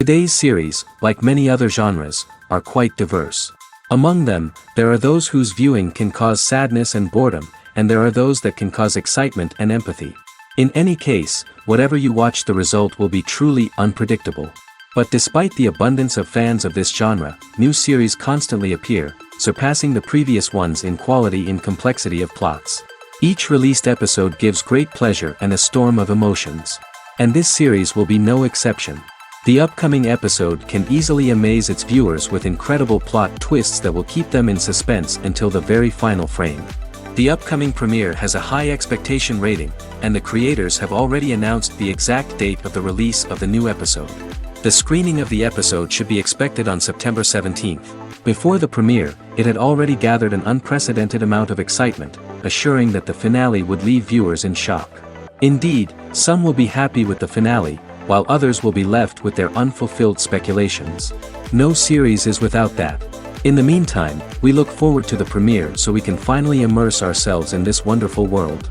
Today's series, like many other genres, are quite diverse. Among them, there are those whose viewing can cause sadness and boredom, and there are those that can cause excitement and empathy. In any case, whatever you watch, the result will be truly unpredictable. But despite the abundance of fans of this genre, new series constantly appear, surpassing the previous ones in quality and complexity of plots. Each released episode gives great pleasure and a storm of emotions. And this series will be no exception. The upcoming episode can easily amaze its viewers with incredible plot twists that will keep them in suspense until the very final frame. The upcoming premiere has a high expectation rating, and the creators have already announced the exact date of the release of the new episode. The screening of the episode should be expected on September 17th. Before the premiere, it had already gathered an unprecedented amount of excitement, assuring that the finale would leave viewers in shock. Indeed, some will be happy with the finale, while others will be left with their unfulfilled speculations. No series is without that. In the meantime, we look forward to the premiere so we can finally immerse ourselves in this wonderful world.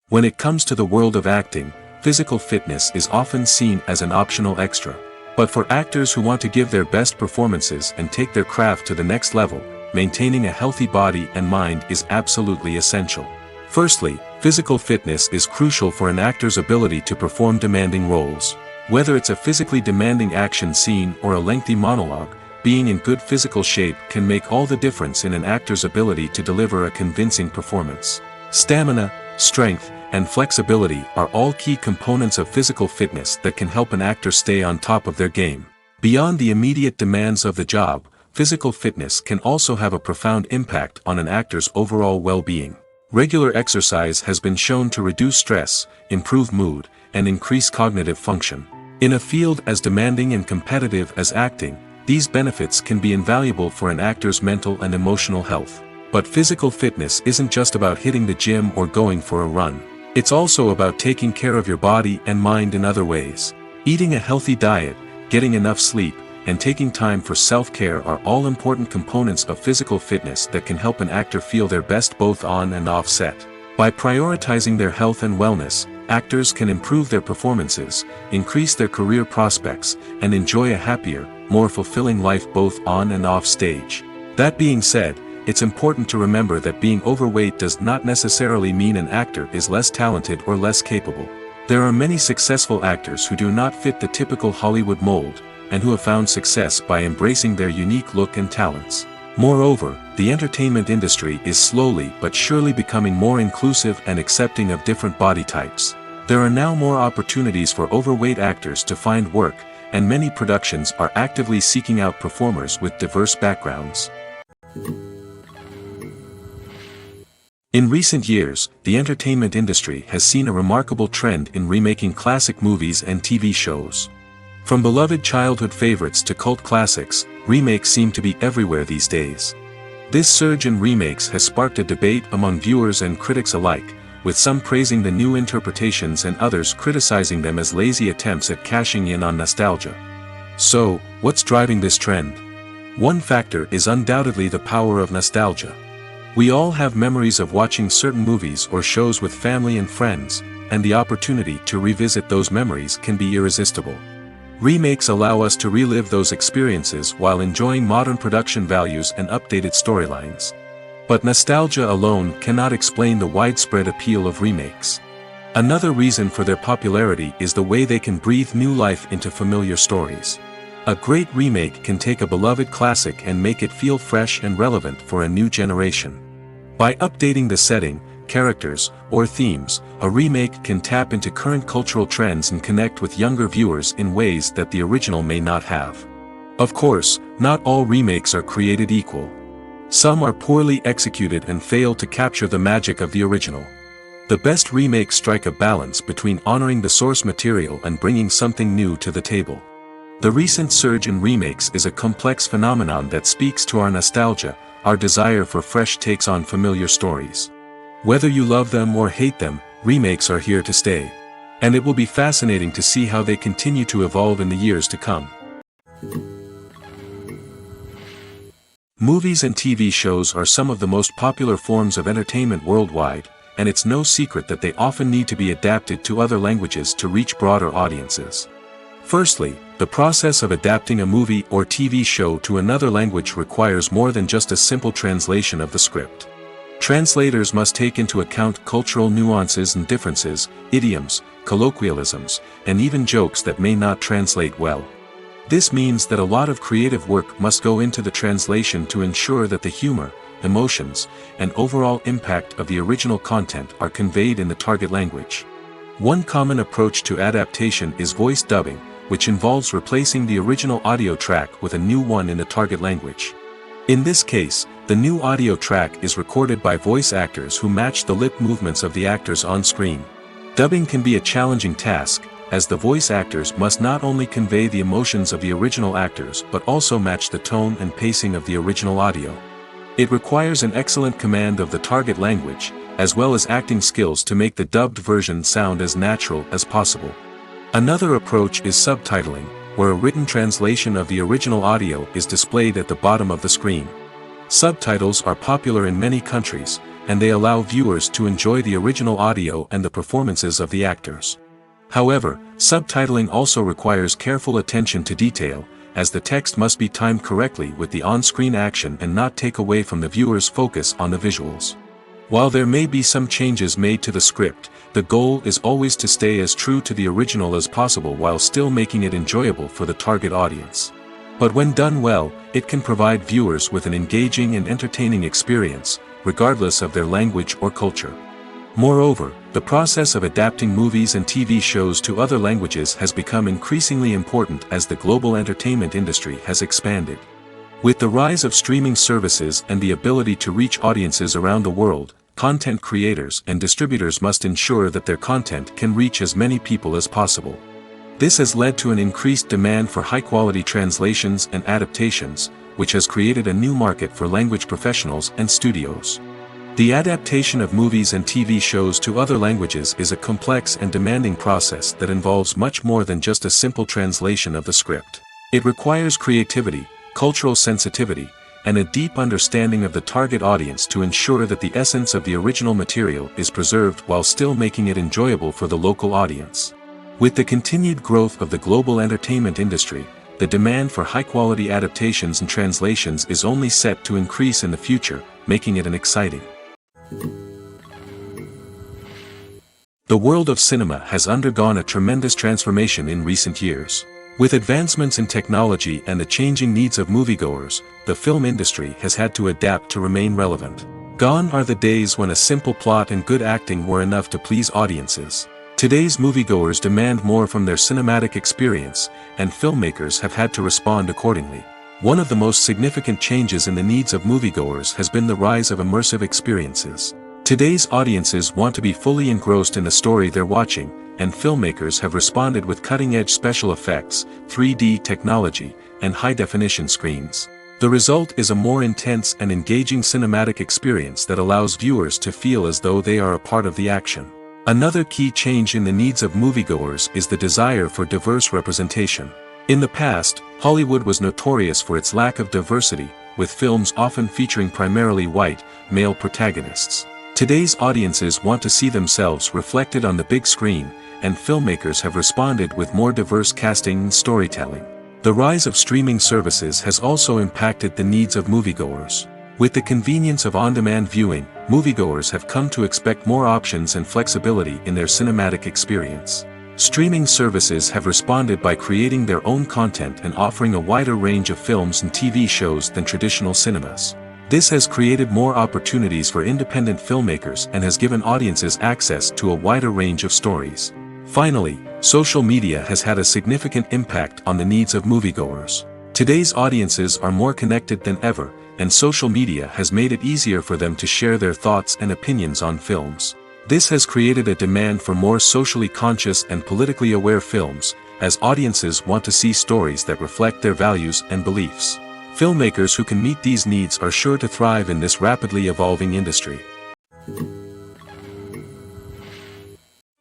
When it comes to the world of acting, physical fitness is often seen as an optional extra. But for actors who want to give their best performances and take their craft to the next level, maintaining a healthy body and mind is absolutely essential. Firstly, physical fitness is crucial for an actor's ability to perform demanding roles. Whether it's a physically demanding action scene or a lengthy monologue, being in good physical shape can make all the difference in an actor's ability to deliver a convincing performance. Stamina, strength, and flexibility are all key components of physical fitness that can help an actor stay on top of their game. Beyond the immediate demands of the job, physical fitness can also have a profound impact on an actor's overall well-being. Regular exercise has been shown to reduce stress, improve mood, and increase cognitive function. In a field as demanding and competitive as acting, these benefits can be invaluable for an actor's mental and emotional health. But physical fitness isn't just about hitting the gym or going for a run. It's also about taking care of your body and mind in other ways. Eating a healthy diet, getting enough sleep, and taking time for self-care are all important components of physical fitness that can help an actor feel their best both on and off set. By prioritizing their health and wellness, actors can improve their performances, increase their career prospects, and enjoy a happier, more fulfilling life both on and off stage. That being said, it's important to remember that being overweight does not necessarily mean an actor is less talented or less capable. There are many successful actors who do not fit the typical Hollywood mold, and who have found success by embracing their unique look and talents. Moreover, the entertainment industry is slowly but surely becoming more inclusive and accepting of different body types. There are now more opportunities for overweight actors to find work, and many productions are actively seeking out performers with diverse backgrounds. In recent years, the entertainment industry has seen a remarkable trend in remaking classic movies and TV shows. From beloved childhood favorites to cult classics, remakes seem to be everywhere these days. This surge in remakes has sparked a debate among viewers and critics alike, with some praising the new interpretations and others criticizing them as lazy attempts at cashing in on nostalgia. So, what's driving this trend? One factor is undoubtedly the power of nostalgia. We all have memories of watching certain movies or shows with family and friends, and the opportunity to revisit those memories can be irresistible. Remakes allow us to relive those experiences while enjoying modern production values and updated storylines. But nostalgia alone cannot explain the widespread appeal of remakes. Another reason for their popularity is the way they can breathe new life into familiar stories. A great remake can take a beloved classic and make it feel fresh and relevant for a new generation. By updating the setting, characters, or themes, a remake can tap into current cultural trends and connect with younger viewers in ways that the original may not have. Of course, not all remakes are created equal. Some are poorly executed and fail to capture the magic of the original. The best remakes strike a balance between honoring the source material and bringing something new to the table. The recent surge in remakes is a complex phenomenon that speaks to our nostalgia, our desire for fresh takes on familiar stories. Whether you love them or hate them, remakes are here to stay. And it will be fascinating to see how they continue to evolve in the years to come. Movies and TV shows are some of the most popular forms of entertainment worldwide, and it's no secret that they often need to be adapted to other languages to reach broader audiences. Firstly, the process of adapting a movie or TV show to another language requires more than just a simple translation of the script. Translators must take into account cultural nuances and differences, idioms, colloquialisms, and even jokes that may not translate well. This means that a lot of creative work must go into the translation to ensure that the humor, emotions, and overall impact of the original content are conveyed in the target language. One common approach to adaptation is voice dubbing, which involves replacing the original audio track with a new one in the target language. In this case, the new audio track is recorded by voice actors who match the lip movements of the actors on screen. Dubbing can be a challenging task, as the voice actors must not only convey the emotions of the original actors but also match the tone and pacing of the original audio. It requires an excellent command of the target language, as well as acting skills to make the dubbed version sound as natural as possible. Another approach is subtitling, where a written translation of the original audio is displayed at the bottom of the screen. Subtitles are popular in many countries, and they allow viewers to enjoy the original audio and the performances of the actors. However, subtitling also requires careful attention to detail, as the text must be timed correctly with the on-screen action and not take away from the viewer's focus on the visuals. While there may be some changes made to the script, the goal is always to stay as true to the original as possible while still making it enjoyable for the target audience. But when done well, it can provide viewers with an engaging and entertaining experience, regardless of their language or culture. Moreover, the process of adapting movies and TV shows to other languages has become increasingly important as the global entertainment industry has expanded. With the rise of streaming services and the ability to reach audiences around the world, content creators and distributors must ensure that their content can reach as many people as possible. This has led to an increased demand for high-quality translations and adaptations, which has created a new market for language professionals and studios. The adaptation of movies and TV shows to other languages is a complex and demanding process that involves much more than just a simple translation of the script. It requires creativity, cultural sensitivity, and a deep understanding of the target audience to ensure that the essence of the original material is preserved while still making it enjoyable for the local audience. With the continued growth of the global entertainment industry, the demand for high-quality adaptations and translations is only set to increase in the future, making it an exciting. The world of cinema has undergone a tremendous transformation in recent years. With advancements in technology and the changing needs of moviegoers, the film industry has had to adapt to remain relevant. Gone are the days when a simple plot and good acting were enough to please audiences. Today's moviegoers demand more from their cinematic experience, and filmmakers have had to respond accordingly. One of the most significant changes in the needs of moviegoers has been the rise of immersive experiences. Today's audiences want to be fully engrossed in the story they're watching, and filmmakers have responded with cutting-edge special effects, 3D technology, and high-definition screens. The result is a more intense and engaging cinematic experience that allows viewers to feel as though they are a part of the action. Another key change in the needs of moviegoers is the desire for diverse representation. In the past, Hollywood was notorious for its lack of diversity, with films often featuring primarily white, male protagonists. Today's audiences want to see themselves reflected on the big screen, and filmmakers have responded with more diverse casting and storytelling. The rise of streaming services has also impacted the needs of moviegoers. With the convenience of on-demand viewing, moviegoers have come to expect more options and flexibility in their cinematic experience. Streaming services have responded by creating their own content and offering a wider range of films and TV shows than traditional cinemas. This has created more opportunities for independent filmmakers and has given audiences access to a wider range of stories. Finally, social media has had a significant impact on the needs of moviegoers. Today's audiences are more connected than ever, and social media has made it easier for them to share their thoughts and opinions on films. This has created a demand for more socially conscious and politically aware films, as audiences want to see stories that reflect their values and beliefs. Filmmakers who can meet these needs are sure to thrive in this rapidly evolving industry.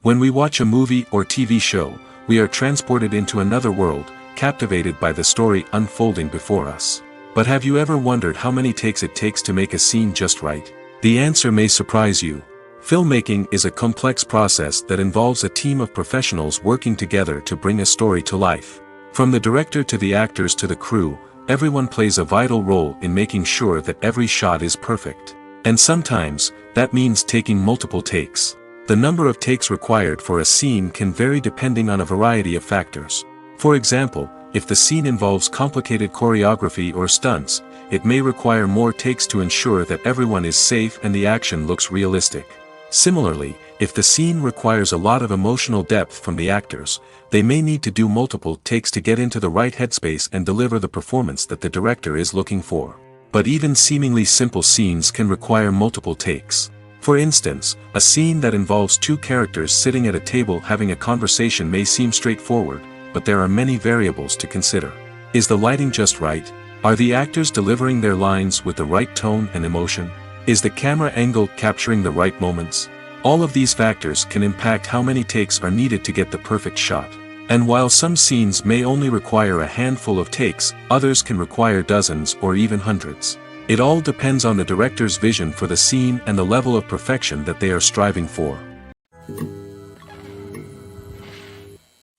When we watch a movie or TV show, we are transported into another world, captivated by the story unfolding before us. But have you ever wondered how many takes it takes to make a scene just right? The answer may surprise you. Filmmaking is a complex process that involves a team of professionals working together to bring a story to life. From the director to the actors to the crew, everyone plays a vital role in making sure that every shot is perfect. And sometimes, that means taking multiple takes. The number of takes required for a scene can vary depending on a variety of factors. For example, if the scene involves complicated choreography or stunts, it may require more takes to ensure that everyone is safe and the action looks realistic. Similarly, if the scene requires a lot of emotional depth from the actors, they may need to do multiple takes to get into the right headspace and deliver the performance that the director is looking for. But even seemingly simple scenes can require multiple takes. For instance, a scene that involves two characters sitting at a table having a conversation may seem straightforward, but there are many variables to consider. Is the lighting just right? Are the actors delivering their lines with the right tone and emotion? Is the camera angle capturing the right moments? All of these factors can impact how many takes are needed to get the perfect shot. And while some scenes may only require a handful of takes, others can require dozens or even hundreds. It all depends on the director's vision for the scene and the level of perfection that they are striving for.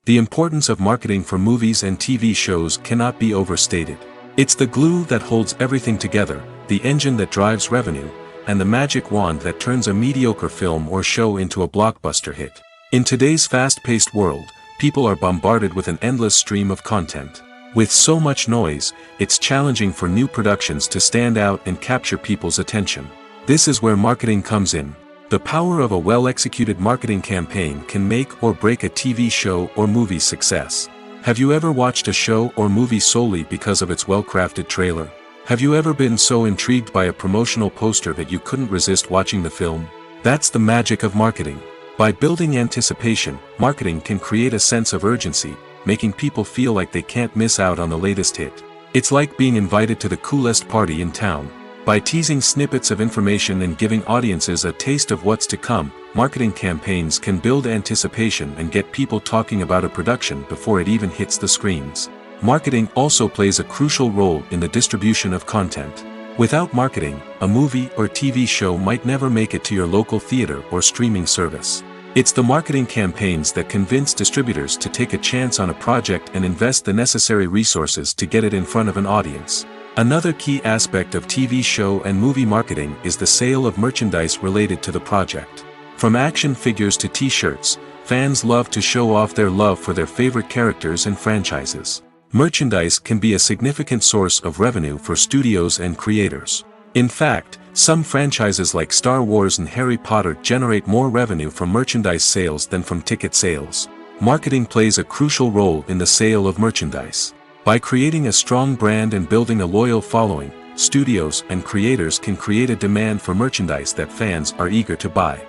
The importance of marketing for movies and TV shows cannot be overstated. It's the glue that holds everything together, the engine that drives revenue, and the magic wand that turns a mediocre film or show into a blockbuster hit. In today's fast-paced world, people are bombarded with an endless stream of content. With so much noise, it's challenging for new productions to stand out and capture people's attention. This is where marketing comes in. The power of a well-executed marketing campaign can make or break a TV show or movie's success. Have you ever watched a show or movie solely because of its well-crafted trailer? Have you ever been so intrigued by a promotional poster that you couldn't resist watching the film? That's the magic of marketing. By building anticipation, marketing can create a sense of urgency, making people feel like they can't miss out on the latest hit. It's like being invited to the coolest party in town. By teasing snippets of information and giving audiences a taste of what's to come, marketing campaigns can build anticipation and get people talking about a production before it even hits the screens. Marketing also plays a crucial role in the distribution of content. Without marketing, a movie or TV show might never make it to your local theater or streaming service. It's the marketing campaigns that convince distributors to take a chance on a project and invest the necessary resources to get it in front of an audience. Another key aspect of TV show and movie marketing is the sale of merchandise related to the project. From action figures to t-shirts, fans love to show off their love for their favorite characters and franchises. Merchandise can be a significant source of revenue for studios and creators. In fact, some franchises like Star Wars and Harry Potter generate more revenue from merchandise sales than from ticket sales. Marketing plays a crucial role in the sale of merchandise. By creating a strong brand and building a loyal following, studios and creators can create a demand for merchandise that fans are eager to buy.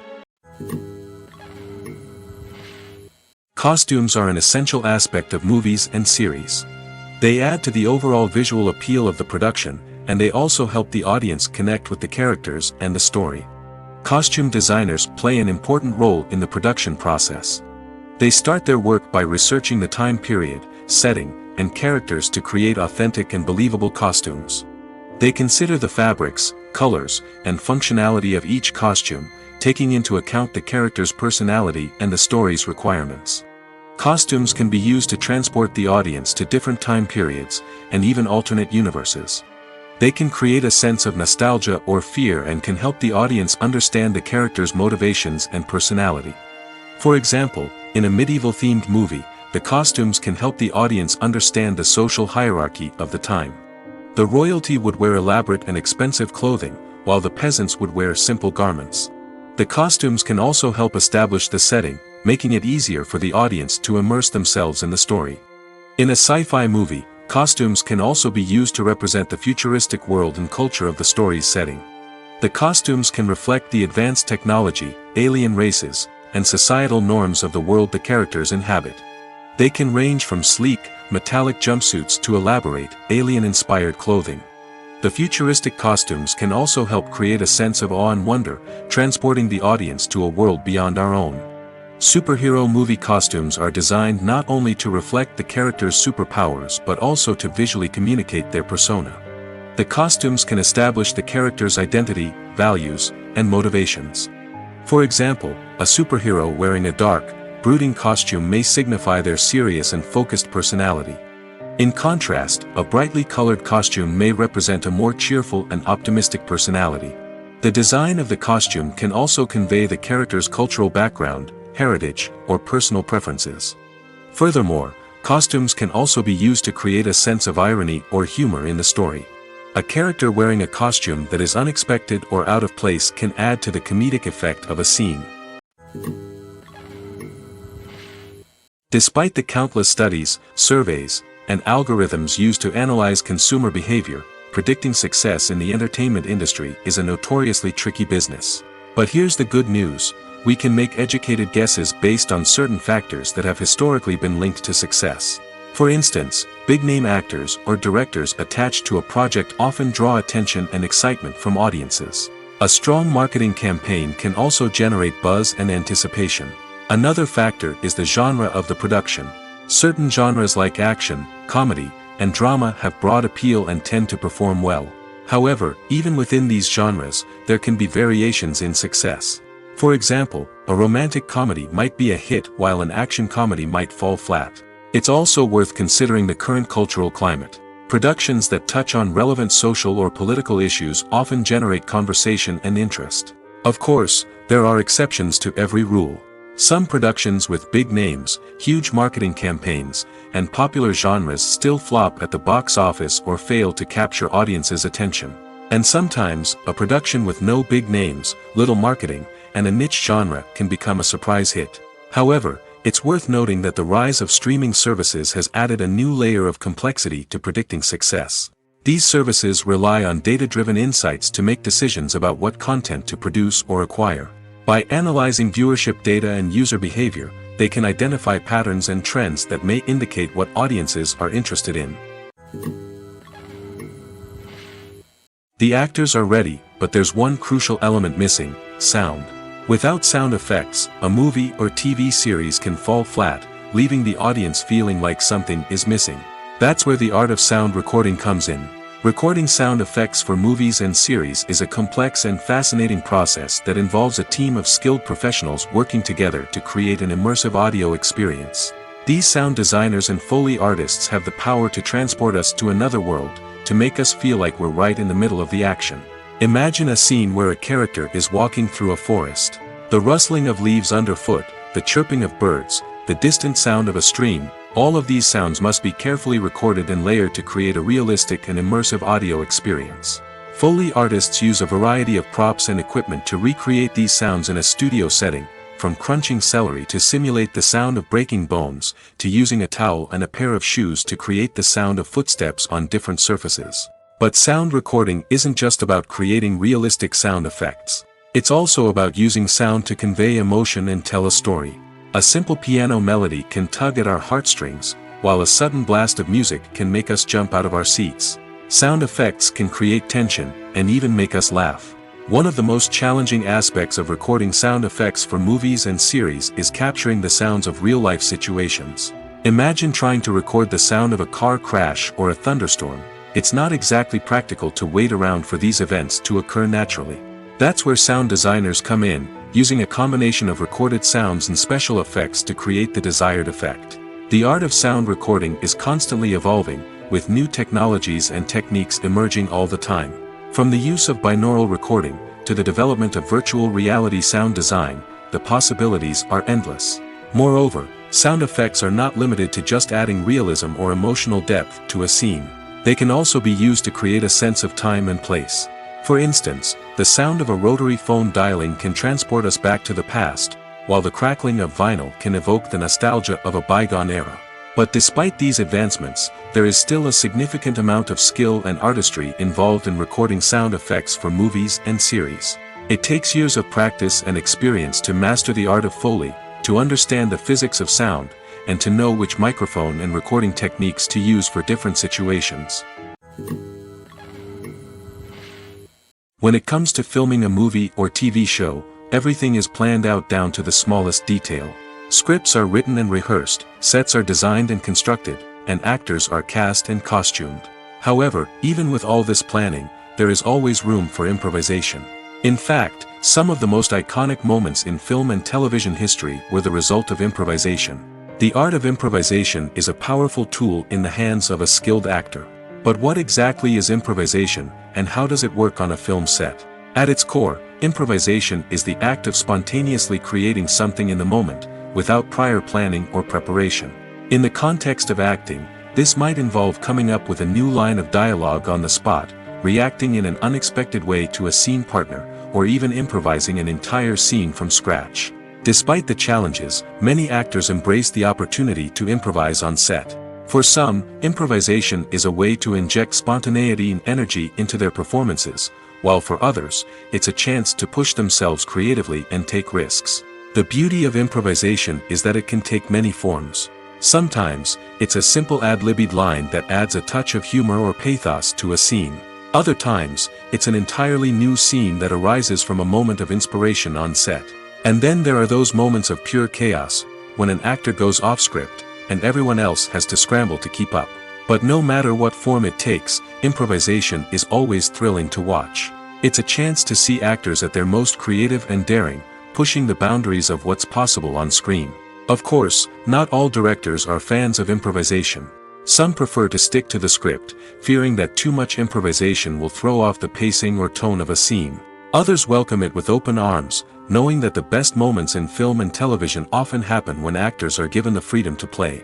Costumes are an essential aspect of movies and series. They add to the overall visual appeal of the production, and they also help the audience connect with the characters and the story. Costume designers play an important role in the production process. They start their work by researching the time period, setting, and characters to create authentic and believable costumes. They consider the fabrics, colors, and functionality of each costume, taking into account the character's personality and the story's requirements. Costumes can be used to transport the audience to different time periods, and even alternate universes. They can create a sense of nostalgia or fear and can help the audience understand the character's motivations and personality. For example, in a medieval-themed movie, the costumes can help the audience understand the social hierarchy of the time. The royalty would wear elaborate and expensive clothing, while the peasants would wear simple garments. The costumes can also help establish the setting, making it easier for the audience to immerse themselves in the story. In a sci-fi movie, costumes can also be used to represent the futuristic world and culture of the story's setting. The costumes can reflect the advanced technology, alien races, and societal norms of the world the characters inhabit. They can range from sleek, metallic jumpsuits to elaborate, alien-inspired clothing. The futuristic costumes can also help create a sense of awe and wonder, transporting the audience to a world beyond our own. Superhero movie costumes are designed not only to reflect the character's superpowers but also to visually communicate their persona. The costumes can establish the character's identity, values, and motivations. For example, a superhero wearing a dark, brooding costume may signify their serious and focused personality. In contrast, a brightly colored costume may represent a more cheerful and optimistic personality. The design of the costume can also convey the character's cultural background, heritage, or personal preferences. Furthermore, costumes can also be used to create a sense of irony or humor in the story. A character wearing a costume that is unexpected or out of place can add to the comedic effect of a scene. Despite the countless studies, surveys, and algorithms used to analyze consumer behavior, predicting success in the entertainment industry is a notoriously tricky business. But here's the good news: we can make educated guesses based on certain factors that have historically been linked to success. For instance, big-name actors or directors attached to a project often draw attention and excitement from audiences. A strong marketing campaign can also generate buzz and anticipation. Another factor is the genre of the production. Certain genres like action, comedy, and drama have broad appeal and tend to perform well. However, even within these genres, there can be variations in success. For example, a romantic comedy might be a hit while an action comedy might fall flat. It's also worth considering the current cultural climate. Productions that touch on relevant social or political issues often generate conversation and interest. Of course, there are exceptions to every rule. Some productions with big names, huge marketing campaigns, and popular genres still flop at the box office or fail to capture audiences' attention. And sometimes, a production with no big names, little marketing, and a niche genre can become a surprise hit. However, it's worth noting that the rise of streaming services has added a new layer of complexity to predicting success. These services rely on data-driven insights to make decisions about what content to produce or acquire. By analyzing viewership data and user behavior, they can identify patterns and trends that may indicate what audiences are interested in. The actors are ready, but there's one crucial element missing: sound. Without sound effects, a movie or TV series can fall flat, leaving the audience feeling like something is missing. That's where the art of sound recording comes in. Recording sound effects for movies and series is a complex and fascinating process that involves a team of skilled professionals working together to create an immersive audio experience. These sound designers and Foley artists have the power to transport us to another world, to make us feel like we're right in the middle of the action. Imagine a scene where a character is walking through a forest. The rustling of leaves underfoot, the chirping of birds, the distant sound of a stream, all of these sounds must be carefully recorded and layered to create a realistic and immersive audio experience. Foley artists use a variety of props and equipment to recreate these sounds in a studio setting, from crunching celery to simulate the sound of breaking bones, to using a towel and a pair of shoes to create the sound of footsteps on different surfaces. But sound recording isn't just about creating realistic sound effects. It's also about using sound to convey emotion and tell a story. A simple piano melody can tug at our heartstrings, while a sudden blast of music can make us jump out of our seats. Sound effects can create tension, and even make us laugh. One of the most challenging aspects of recording sound effects for movies and series is capturing the sounds of real-life situations. Imagine trying to record the sound of a car crash or a thunderstorm. It's not exactly practical to wait around for these events to occur naturally. That's where sound designers come in, using a combination of recorded sounds and special effects to create the desired effect. The art of sound recording is constantly evolving, with new technologies and techniques emerging all the time. From the use of binaural recording, to the development of virtual reality sound design, the possibilities are endless. Moreover, sound effects are not limited to just adding realism or emotional depth to a scene. They can also be used to create a sense of time and place. For instance, the sound of a rotary phone dialing can transport us back to the past, while the crackling of vinyl can evoke the nostalgia of a bygone era. But despite these advancements, there is still a significant amount of skill and artistry involved in recording sound effects for movies and series. It takes years of practice and experience to master the art of Foley, to understand the physics of sound, and to know which microphone and recording techniques to use for different situations. When it comes to filming a movie or TV show, everything is planned out down to the smallest detail. Scripts are written and rehearsed, sets are designed and constructed, and actors are cast and costumed. However, even with all this planning, there is always room for improvisation. In fact, Some of the most iconic moments in film and television history were the result of improvisation. The art of improvisation is a powerful tool in the hands of a skilled actor. But what exactly is improvisation, and how does it work on a film set? At its core, improvisation is the act of spontaneously creating something in the moment, without prior planning or preparation. In the context of acting, this might involve coming up with a new line of dialogue on the spot, reacting in an unexpected way to a scene partner, or even improvising an entire scene from scratch. Despite the challenges, many actors embrace the opportunity to improvise on set. For some, improvisation is a way to inject spontaneity and energy into their performances, while for others, it's a chance to push themselves creatively and take risks. The beauty of improvisation is that it can take many forms. Sometimes, it's a simple ad-libbed line that adds a touch of humor or pathos to a scene. Other times, it's an entirely new scene that arises from a moment of inspiration on set. And then there are those moments of pure chaos, when an actor goes off script, and everyone else has to scramble to keep up. But no matter what form it takes, improvisation is always thrilling to watch. It's a chance to see actors at their most creative and daring, pushing the boundaries of what's possible on screen. Of course, not all directors are fans of improvisation. Some prefer to stick to the script, fearing that too much improvisation will throw off the pacing or tone of a scene. Others welcome it with open arms, knowing that the best moments in film and television often happen when actors are given the freedom to play.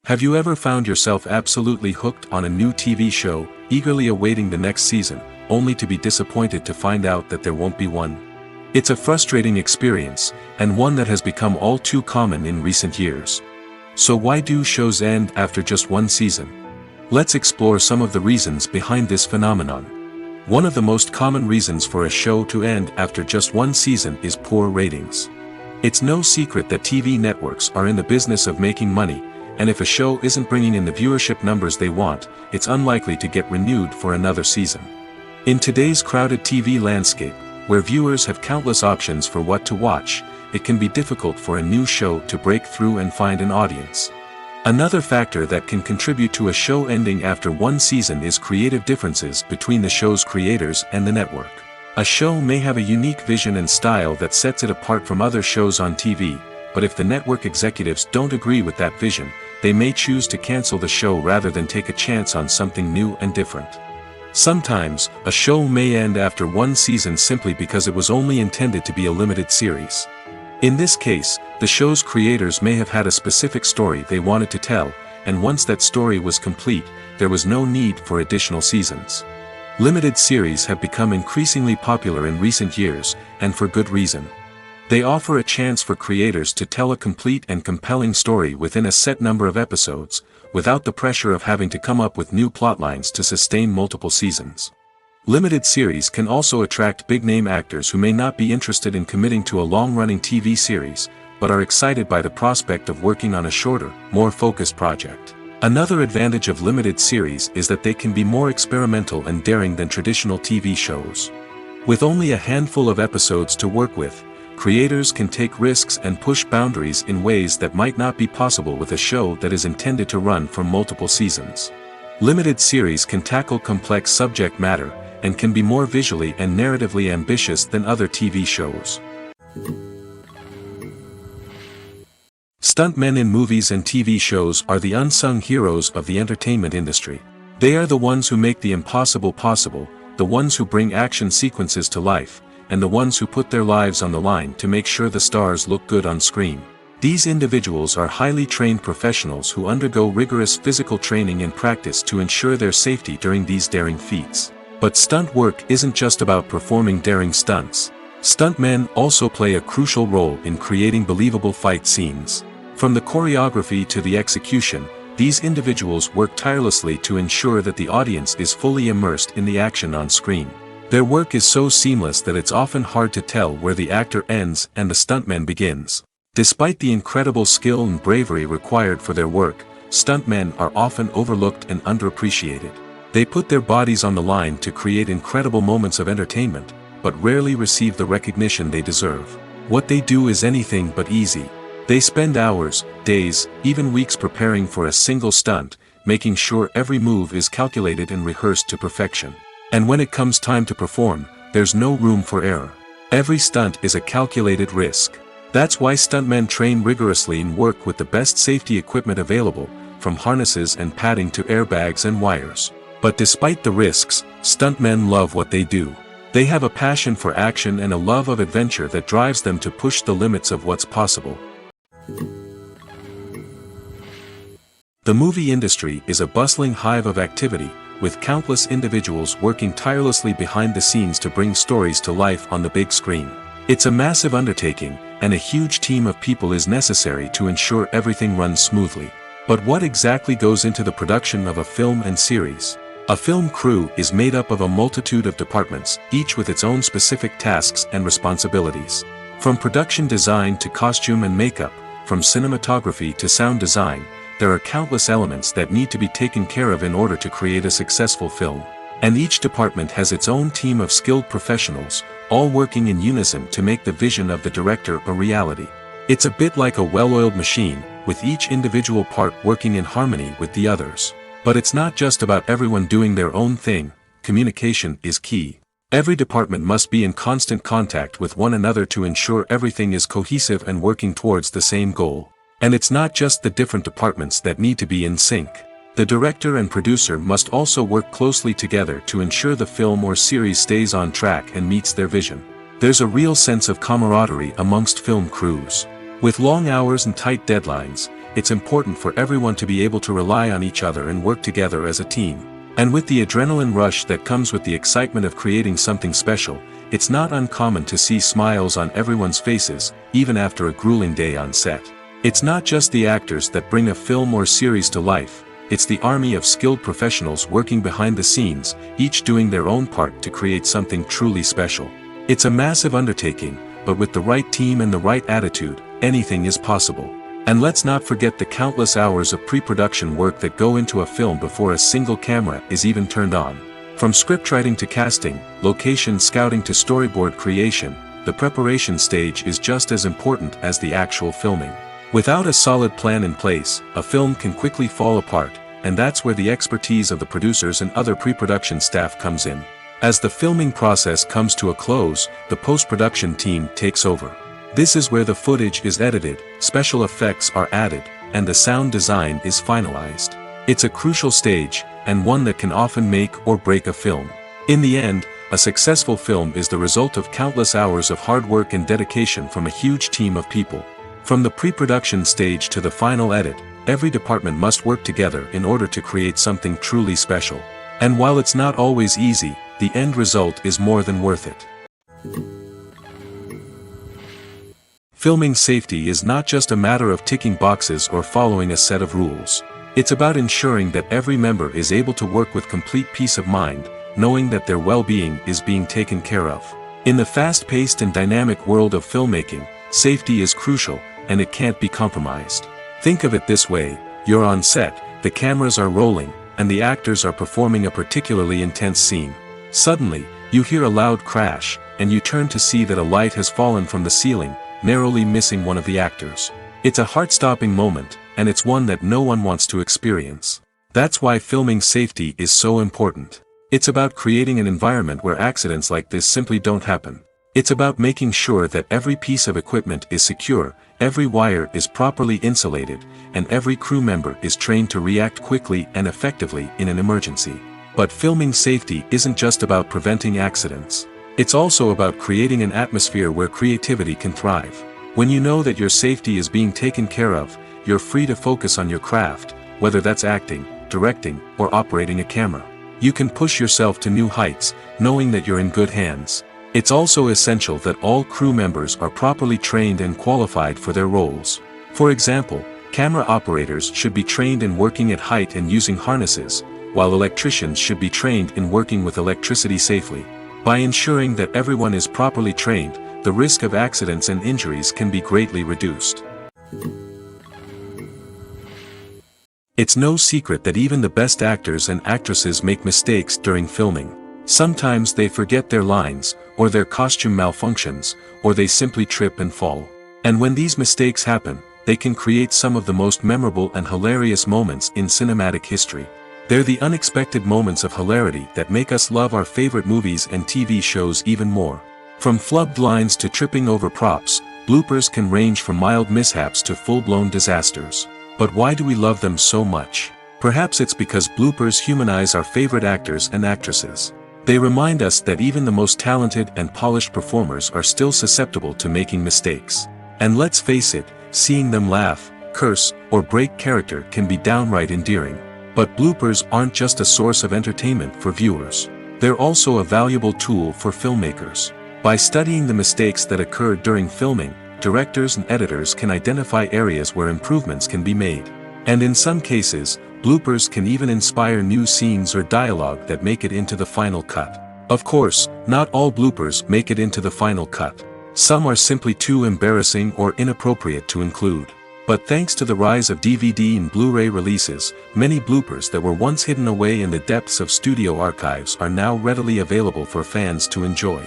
Have you ever found yourself absolutely hooked on a new TV show, eagerly awaiting the next season, only to be disappointed to find out that there won't be one? It's a frustrating experience, and one that has become all too common in recent years. So why do shows end after just one season? Let's explore some of the reasons behind this phenomenon. One of the most common reasons for a show to end after just one season is poor ratings. It's no secret that TV networks are in the business of making money, and if a show isn't bringing in the viewership numbers they want, it's unlikely to get renewed for another season. In today's crowded TV landscape, where viewers have countless options for what to watch, it can be difficult for a new show to break through and find an audience. Another factor that can contribute to a show ending after one season is creative differences between the show's creators and the network. A show may have a unique vision and style that sets it apart from other shows on TV, but if the network executives don't agree with that vision, they may choose to cancel the show rather than take a chance on something new and different. Sometimes, a show may end after one season simply because it was only intended to be a limited series. In this case, the show's creators may have had a specific story they wanted to tell, and once that story was complete, there was no need for additional seasons. Limited series have become increasingly popular in recent years, and for good reason. They offer a chance for creators to tell a complete and compelling story within a set number of episodes, without the pressure of having to come up with new plotlines to sustain multiple seasons. Limited series can also attract big-name actors who may not be interested in committing to a long-running TV series, but are excited by the prospect of working on a shorter, more focused project. Another advantage of limited series is that they can be more experimental and daring than traditional TV shows. With only a handful of episodes to work with, creators can take risks and push boundaries in ways that might not be possible with a show that is intended to run for multiple seasons. Limited series can tackle complex subject matter, and can be more visually and narratively ambitious than other TV shows. Stuntmen in movies and TV shows are the unsung heroes of the entertainment industry. They are the ones who make the impossible possible, the ones who bring action sequences to life, and the ones who put their lives on the line to make sure the stars look good on screen. These individuals are highly trained professionals who undergo rigorous physical training and practice to ensure their safety during these daring feats. But stunt work isn't just about performing daring stunts. Stuntmen also play a crucial role in creating believable fight scenes. From the choreography to the execution, these individuals work tirelessly to ensure that the audience is fully immersed in the action on screen. Their work is so seamless that it's often hard to tell where the actor ends and the stuntman begins. Despite the incredible skill and bravery required for their work, stuntmen are often overlooked and underappreciated. They put their bodies on the line to create incredible moments of entertainment, but rarely receive the recognition they deserve. What they do is anything but easy. They spend hours, days, even weeks preparing for a single stunt, making sure every move is calculated and rehearsed to perfection. And when it comes time to perform, there's no room for error. Every stunt is a calculated risk. That's why stuntmen train rigorously and work with the best safety equipment available, from harnesses and padding to airbags and wires. But despite the risks, stuntmen love what they do. They have a passion for action and a love of adventure that drives them to push the limits of what's possible. The movie industry is a bustling hive of activity, with countless individuals working tirelessly behind the scenes to bring stories to life on the big screen. It's a massive undertaking, and a huge team of people is necessary to ensure everything runs smoothly. But what exactly goes into the production of a film and series? A film crew is made up of a multitude of departments, each with its own specific tasks and responsibilities. From production design to costume and makeup, from cinematography to sound design, there are countless elements that need to be taken care of in order to create a successful film. And each department has its own team of skilled professionals, all working in unison to make the vision of the director a reality. It's a bit like a well-oiled machine, with each individual part working in harmony with the others. But it's not just about everyone doing their own thing. Communication is key. Every department must be in constant contact with one another to ensure everything is cohesive and working towards the same goal. And it's not just the different departments that need to be in sync. The director and producer must also work closely together to ensure the film or series stays on track and meets their vision. There's a real sense of camaraderie amongst film crews. With long hours and tight deadlines, it's important for everyone to be able to rely on each other and work together as a team. And with the adrenaline rush that comes with the excitement of creating something special, it's not uncommon to see smiles on everyone's faces, even after a grueling day on set. It's not just the actors that bring a film or series to life, it's the army of skilled professionals working behind the scenes, each doing their own part to create something truly special. It's a massive undertaking, but with the right team and the right attitude, anything is possible. And let's not forget the countless hours of pre-production work that go into a film before a single camera is even turned on. From scriptwriting to casting, location scouting to storyboard creation, the preparation stage is just as important as the actual filming. Without a solid plan in place, a film can quickly fall apart, and that's where the expertise of the producers and other pre-production staff comes in. As the filming process comes to a close, the post-production team takes over. This is where the footage is edited, special effects are added, and the sound design is finalized. It's a crucial stage, and one that can often make or break a film. In the end, a successful film is the result of countless hours of hard work and dedication from a huge team of people. From the pre-production stage to the final edit, every department must work together in order to create something truly special. And while it's not always easy, the end result is more than worth it. Filming safety is not just a matter of ticking boxes or following a set of rules. It's about ensuring that every member is able to work with complete peace of mind, knowing that their well-being is being taken care of. In the fast-paced and dynamic world of filmmaking, safety is crucial, and it can't be compromised. Think of it this way, you're on set, the cameras are rolling, and the actors are performing a particularly intense scene. Suddenly, you hear a loud crash, and you turn to see that a light has fallen from the ceiling, narrowly missing one of the actors. It's a heart-stopping moment, and it's one that no one wants to experience. That's why filming safety is so important. It's about creating an environment where accidents like this simply don't happen. It's about making sure that every piece of equipment is secure, every wire is properly insulated, and every crew member is trained to react quickly and effectively in an emergency. But filming safety isn't just about preventing accidents. It's also about creating an atmosphere where creativity can thrive. When you know that your safety is being taken care of, you're free to focus on your craft, whether that's acting, directing, or operating a camera. You can push yourself to new heights, knowing that you're in good hands. It's also essential that all crew members are properly trained and qualified for their roles. For example, camera operators should be trained in working at height and using harnesses, while electricians should be trained in working with electricity safely. By ensuring that everyone is properly trained, the risk of accidents and injuries can be greatly reduced. It's no secret that even the best actors and actresses make mistakes during filming. Sometimes they forget their lines, or their costume malfunctions, or they simply trip and fall. And when these mistakes happen, they can create some of the most memorable and hilarious moments in cinematic history. They're the unexpected moments of hilarity that make us love our favorite movies and TV shows even more. From flubbed lines to tripping over props, bloopers can range from mild mishaps to full-blown disasters. But why do we love them so much? Perhaps it's because bloopers humanize our favorite actors and actresses. They remind us that even the most talented and polished performers are still susceptible to making mistakes. And let's face it, seeing them laugh, curse, or break character can be downright endearing. But bloopers aren't just a source of entertainment for viewers. They're also a valuable tool for filmmakers. By studying the mistakes that occurred during filming, directors and editors can identify areas where improvements can be made. And in some cases, bloopers can even inspire new scenes or dialogue that make it into the final cut. Of course, not all bloopers make it into the final cut. Some are simply too embarrassing or inappropriate to include. But thanks to the rise of DVD and Blu-ray releases, many bloopers that were once hidden away in the depths of studio archives are now readily available for fans to enjoy.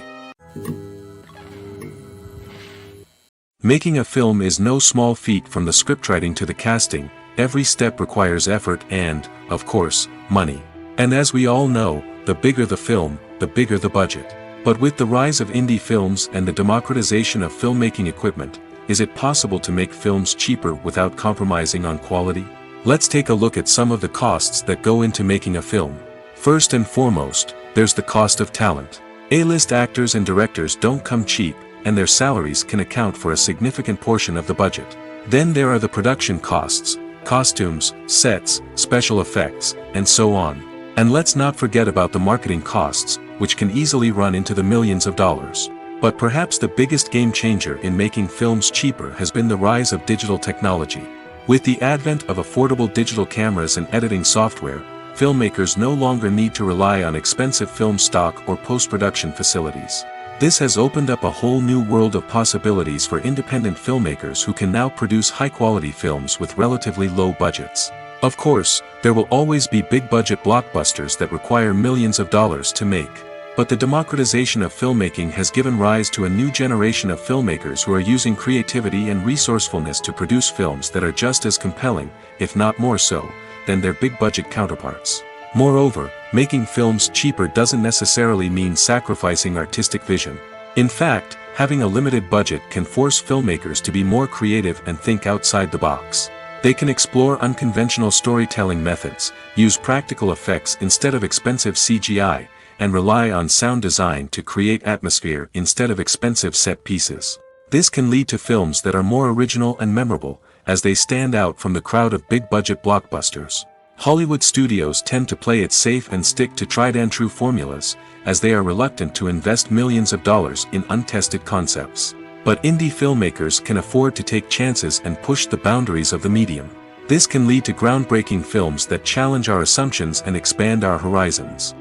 Making a film is no small feat. From the scriptwriting to the casting, every step requires effort and, of course, money. And as we all know, the bigger the film, the bigger the budget. But with the rise of indie films and the democratization of filmmaking equipment, is it possible to make films cheaper without compromising on quality? Let's take a look at some of the costs that go into making a film. First and foremost, there's the cost of talent. A-list actors and directors don't come cheap, and their salaries can account for a significant portion of the budget. Then there are the production costs, costumes, sets, special effects, and so on. And let's not forget about the marketing costs, which can easily run into the millions of dollars. But perhaps the biggest game changer in making films cheaper has been the rise of digital technology. With the advent of affordable digital cameras and editing software, filmmakers no longer need to rely on expensive film stock or post-production facilities. This has opened up a whole new world of possibilities for independent filmmakers who can now produce high-quality films with relatively low budgets. Of course, there will always be big-budget blockbusters that require millions of dollars to make. But the democratization of filmmaking has given rise to a new generation of filmmakers who are using creativity and resourcefulness to produce films that are just as compelling, if not more so, than their big-budget counterparts. Moreover, making films cheaper doesn't necessarily mean sacrificing artistic vision. In fact, having a limited budget can force filmmakers to be more creative and think outside the box. They can explore unconventional storytelling methods, use practical effects instead of expensive CGI, and rely on sound design to create atmosphere instead of expensive set pieces. This can lead to films that are more original and memorable, as they stand out from the crowd of big-budget blockbusters. Hollywood studios tend to play it safe and stick to tried-and-true formulas, as they are reluctant to invest millions of dollars in untested concepts. But indie filmmakers can afford to take chances and push the boundaries of the medium. This can lead to groundbreaking films that challenge our assumptions and expand our horizons.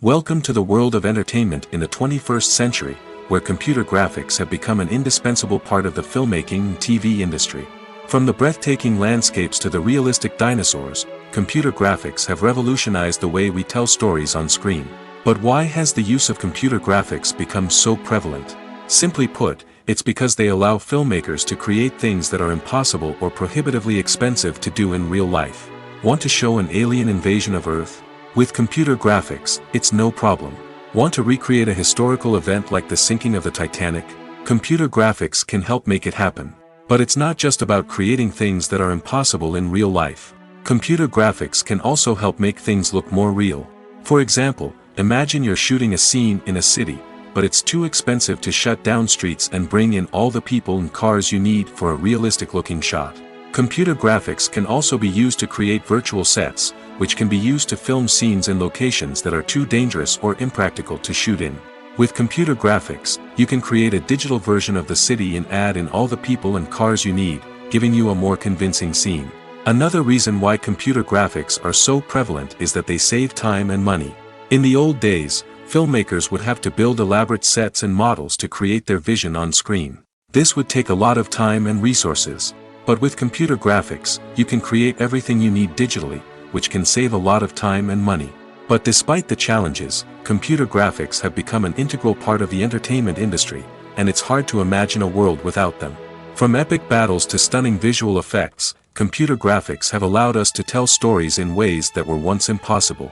Welcome to the world of entertainment in the 21st century, where computer graphics have become an indispensable part of the filmmaking and TV industry. From the breathtaking landscapes to the realistic dinosaurs, computer graphics have revolutionized the way we tell stories on screen. But why has the use of computer graphics become so prevalent? Simply put, it's because they allow filmmakers to create things that are impossible or prohibitively expensive to do in real life. Want to show an alien invasion of Earth? With computer graphics, it's no problem. Want to recreate a historical event like the sinking of the Titanic? Computer graphics can help make it happen. But it's not just about creating things that are impossible in real life. Computer graphics can also help make things look more real. For example, imagine you're shooting a scene in a city, but it's too expensive to shut down streets and bring in all the people and cars you need for a realistic-looking shot. Computer graphics can also be used to create virtual sets, which can be used to film scenes in locations that are too dangerous or impractical to shoot in. With computer graphics, you can create a digital version of the city and add in all the people and cars you need, giving you a more convincing scene. Another reason why computer graphics are so prevalent is that they save time and money. In the old days, filmmakers would have to build elaborate sets and models to create their vision on screen. This would take a lot of time and resources. But with computer graphics, you can create everything you need digitally, which can save a lot of time and money. But despite the challenges, computer graphics have become an integral part of the entertainment industry, and it's hard to imagine a world without them. From epic battles to stunning visual effects, computer graphics have allowed us to tell stories in ways that were once impossible.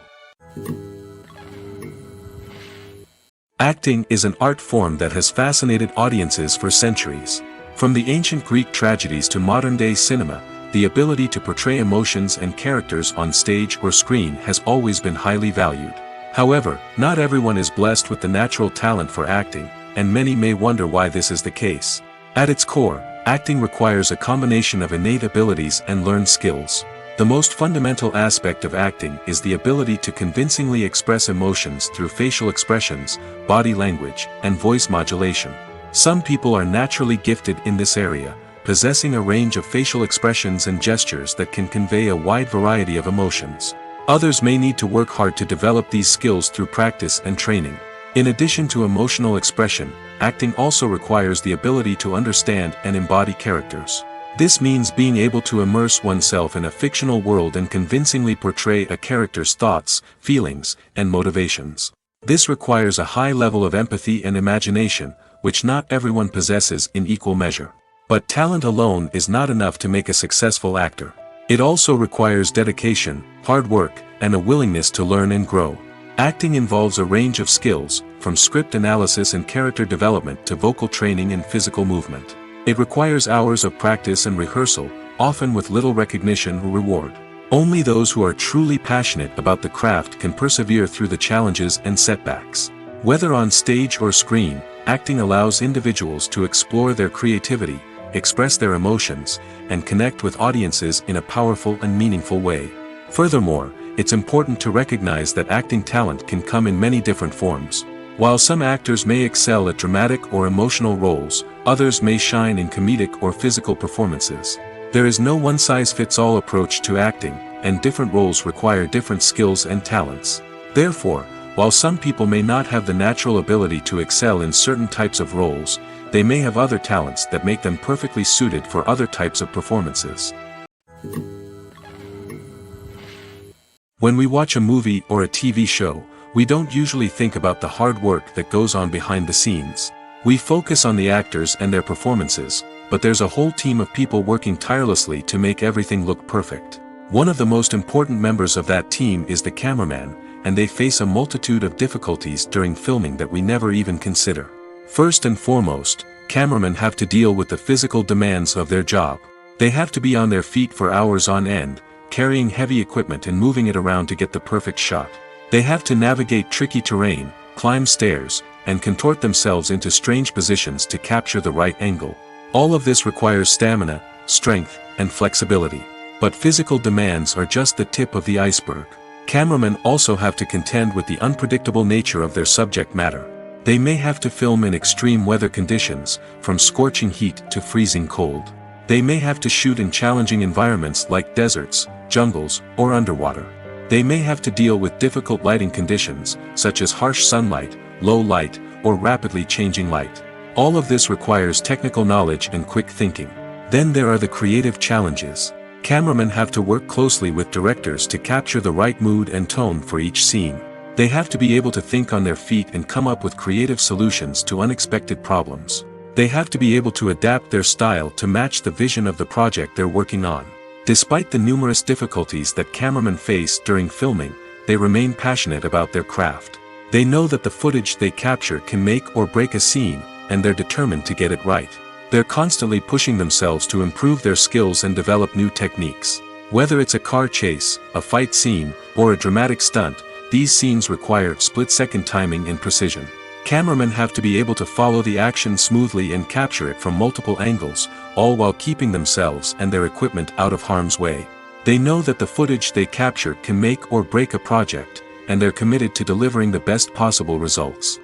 Acting is an art form that has fascinated audiences for centuries. From the ancient Greek tragedies to modern-day cinema, the ability to portray emotions and characters on stage or screen has always been highly valued. However, not everyone is blessed with the natural talent for acting, and many may wonder why this is the case. At its core, acting requires a combination of innate abilities and learned skills. The most fundamental aspect of acting is the ability to convincingly express emotions through facial expressions, body language, and voice modulation. Some people are naturally gifted in this area, possessing a range of facial expressions and gestures that can convey a wide variety of emotions. Others may need to work hard to develop these skills through practice and training. In addition to emotional expression, acting also requires the ability to understand and embody characters. This means being able to immerse oneself in a fictional world and convincingly portray a character's thoughts, feelings, and motivations. This requires a high level of empathy and imagination, which not everyone possesses in equal measure. But talent alone is not enough to make a successful actor. It also requires dedication, hard work, and a willingness to learn and grow. Acting involves a range of skills, from script analysis and character development to vocal training and physical movement. It requires hours of practice and rehearsal, often with little recognition or reward. Only those who are truly passionate about the craft can persevere through the challenges and setbacks. Whether on stage or screen, acting allows individuals to explore their creativity, express their emotions, and connect with audiences in a powerful and meaningful way. Furthermore, it's important to recognize that acting talent can come in many different forms. While some actors may excel at dramatic or emotional roles, others may shine in comedic or physical performances. There is no one-size-fits-all approach to acting, and different roles require different skills and talents. Therefore, while some people may not have the natural ability to excel in certain types of roles, they may have other talents that make them perfectly suited for other types of performances. When we watch a movie or a TV show, we don't usually think about the hard work that goes on behind the scenes. We focus on the actors and their performances, but there's a whole team of people working tirelessly to make everything look perfect. One of the most important members of that team is the cameraman, and they face a multitude of difficulties during filming that we never even consider. First and foremost, cameramen have to deal with the physical demands of their job. They have to be on their feet for hours on end, carrying heavy equipment and moving it around to get the perfect shot. They have to navigate tricky terrain, climb stairs, and contort themselves into strange positions to capture the right angle. All of this requires stamina, strength, and flexibility. But physical demands are just the tip of the iceberg. Cameramen also have to contend with the unpredictable nature of their subject matter. They may have to film in extreme weather conditions, from scorching heat to freezing cold. They may have to shoot in challenging environments like deserts, jungles, or underwater. They may have to deal with difficult lighting conditions, such as harsh sunlight, low light, or rapidly changing light. All of this requires technical knowledge and quick thinking. Then there are the creative challenges. Cameramen have to work closely with directors to capture the right mood and tone for each scene. They have to be able to think on their feet and come up with creative solutions to unexpected problems. They have to be able to adapt their style to match the vision of the project they're working on. Despite the numerous difficulties that cameramen face during filming, they remain passionate about their craft. They know that the footage they capture can make or break a scene, and they're determined to get it right. They're constantly pushing themselves to improve their skills and develop new techniques. Whether it's a car chase, a fight scene, or a dramatic stunt, these scenes require split-second timing and precision. Cameramen have to be able to follow the action smoothly and capture it from multiple angles, all while keeping themselves and their equipment out of harm's way. They know that the footage they capture can make or break a project, and they're committed to delivering the best possible results.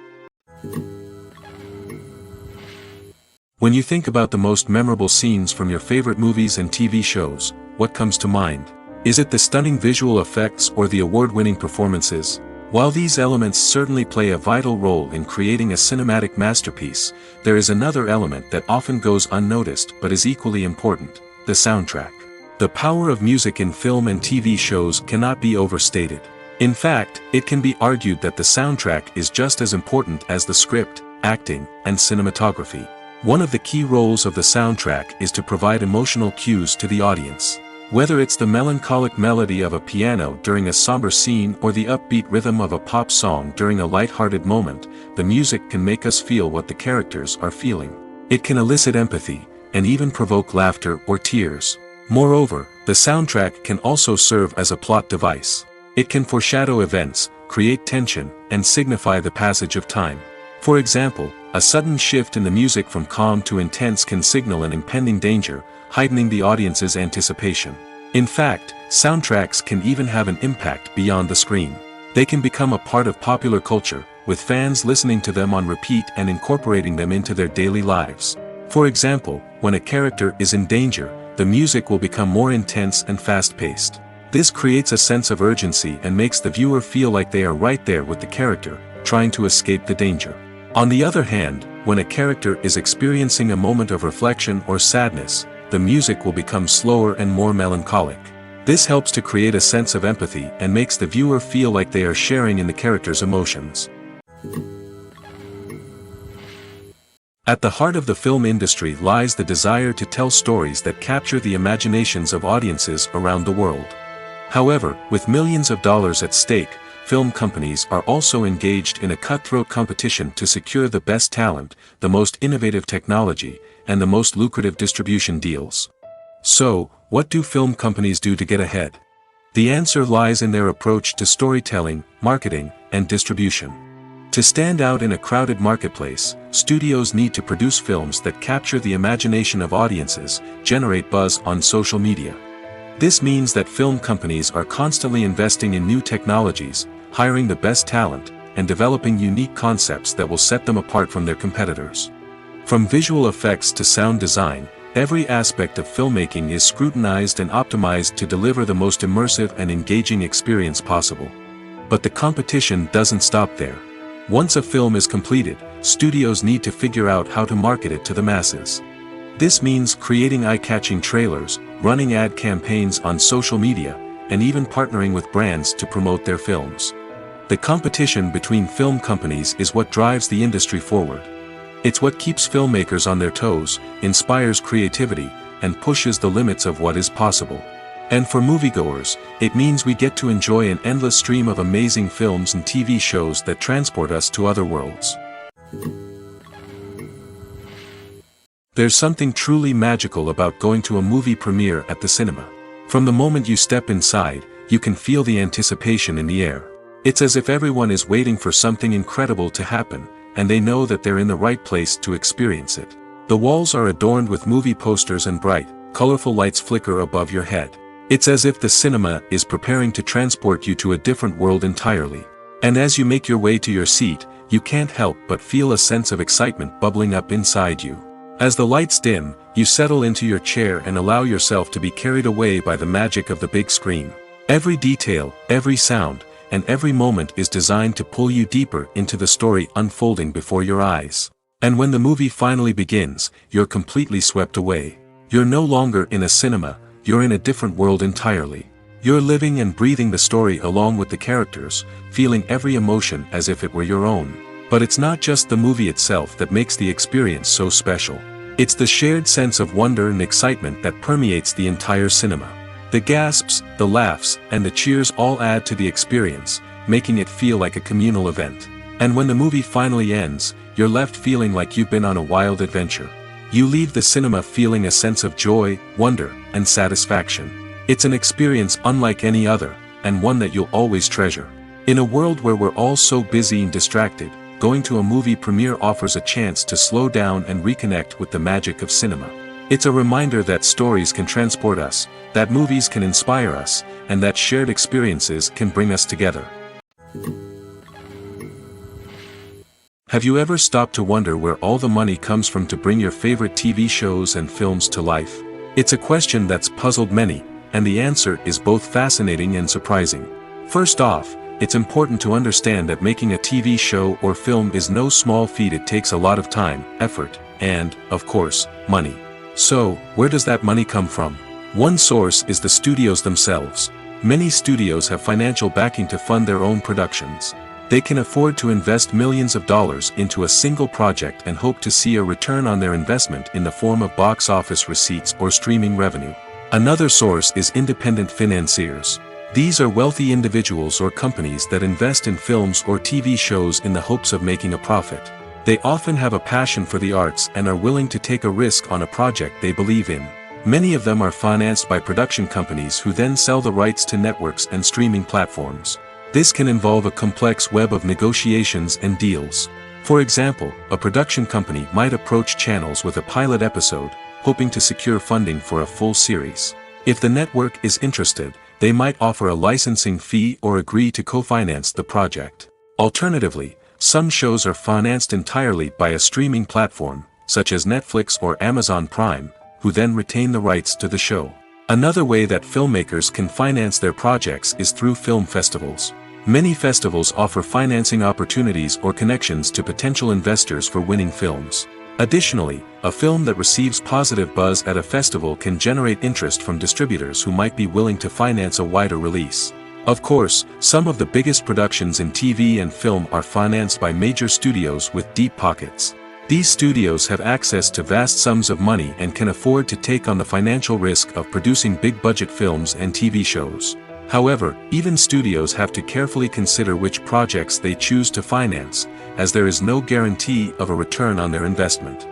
When you think about the most memorable scenes from your favorite movies and TV shows, what comes to mind? Is it the stunning visual effects or the award-winning performances? While these elements certainly play a vital role in creating a cinematic masterpiece, there is another element that often goes unnoticed but is equally important: the soundtrack. The power of music in film and TV shows cannot be overstated. In fact, it can be argued that the soundtrack is just as important as the script, acting, and cinematography. One of the key roles of the soundtrack is to provide emotional cues to the audience. Whether it's the melancholic melody of a piano during a somber scene or the upbeat rhythm of a pop song during a light-hearted moment, the music can make us feel what the characters are feeling. It can elicit empathy, and even provoke laughter or tears. Moreover, the soundtrack can also serve as a plot device. It can foreshadow events, create tension, and signify the passage of time. For example, a sudden shift in the music from calm to intense can signal an impending danger, heightening the audience's anticipation. In fact, soundtracks can even have an impact beyond the screen. They can become a part of popular culture, with fans listening to them on repeat and incorporating them into their daily lives. For example, when a character is in danger, the music will become more intense and fast-paced. This creates a sense of urgency and makes the viewer feel like they are right there with the character, trying to escape the danger. On the other hand, when a character is experiencing a moment of reflection or sadness, the music will become slower and more melancholic. This helps to create a sense of empathy and makes the viewer feel like they are sharing in the character's emotions. At the heart of the film industry lies the desire to tell stories that capture the imaginations of audiences around the world. However, with millions of dollars at stake, film companies are also engaged in a cutthroat competition to secure the best talent, the most innovative technology, and the most lucrative distribution deals. So, what do film companies do to get ahead? The answer lies in their approach to storytelling, marketing, and distribution. To stand out in a crowded marketplace, studios need to produce films that capture the imagination of audiences, generate buzz on social media. This means that film companies are constantly investing in new technologies, hiring the best talent, and developing unique concepts that will set them apart from their competitors. From visual effects to sound design, every aspect of filmmaking is scrutinized and optimized to deliver the most immersive and engaging experience possible. But the competition doesn't stop there. Once a film is completed, studios need to figure out how to market it to the masses. This means creating eye-catching trailers, running ad campaigns on social media, and even partnering with brands to promote their films. The competition between film companies is what drives the industry forward. It's what keeps filmmakers on their toes, inspires creativity, and pushes the limits of what is possible. And for moviegoers, it means we get to enjoy an endless stream of amazing films and TV shows that transport us to other worlds. There's something truly magical about going to a movie premiere at the cinema. From the moment you step inside, you can feel the anticipation in the air. It's as if everyone is waiting for something incredible to happen, and they know that they're in the right place to experience it. The walls are adorned with movie posters and bright, colorful lights flicker above your head. It's as if the cinema is preparing to transport you to a different world entirely. And as you make your way to your seat, you can't help but feel a sense of excitement bubbling up inside you. As the lights dim, you settle into your chair and allow yourself to be carried away by the magic of the big screen. Every detail, every sound, and every moment is designed to pull you deeper into the story unfolding before your eyes. And when the movie finally begins, you're completely swept away. You're no longer in a cinema, you're in a different world entirely. You're living and breathing the story along with the characters, feeling every emotion as if it were your own. But it's not just the movie itself that makes the experience so special. It's the shared sense of wonder and excitement that permeates the entire cinema. The gasps, the laughs, and the cheers all add to the experience, making it feel like a communal event. And when the movie finally ends, you're left feeling like you've been on a wild adventure. You leave the cinema feeling a sense of joy, wonder, and satisfaction. It's an experience unlike any other, and one that you'll always treasure. In a world where we're all so busy and distracted, going to a movie premiere offers a chance to slow down and reconnect with the magic of cinema. It's a reminder that stories can transport us, that movies can inspire us, and that shared experiences can bring us together. Have you ever stopped to wonder where all the money comes from to bring your favorite TV shows and films to life? It's a question that's puzzled many, and the answer is both fascinating and surprising. First off, it's important to understand that making a TV show or film is no small feat. It takes a lot of time, effort, and, of course, money. So, where does that money come from? One source is the studios themselves. Many studios have financial backing to fund their own productions. They can afford to invest millions of dollars into a single project and hope to see a return on their investment in the form of box office receipts or streaming revenue. Another source is independent financiers. These are wealthy individuals or companies that invest in films or TV shows in the hopes of making a profit. They often have a passion for the arts and are willing to take a risk on a project they believe in. Many of them are financed by production companies who then sell the rights to networks and streaming platforms. This can involve a complex web of negotiations and deals. For example, a production company might approach channels with a pilot episode, hoping to secure funding for a full series. If the network is interested, they might offer a licensing fee or agree to co-finance the project. Alternatively, some shows are financed entirely by a streaming platform, such as Netflix or Amazon Prime, who then retain the rights to the show. Another way that filmmakers can finance their projects is through film festivals. Many festivals offer financing opportunities or connections to potential investors for winning films. Additionally, a film that receives positive buzz at a festival can generate interest from distributors who might be willing to finance a wider release. Of course, some of the biggest productions in TV and film are financed by major studios with deep pockets. These studios have access to vast sums of money and can afford to take on the financial risk of producing big-budget films and TV shows. However, even studios have to carefully consider which projects they choose to finance, as there is no guarantee of a return on their investment.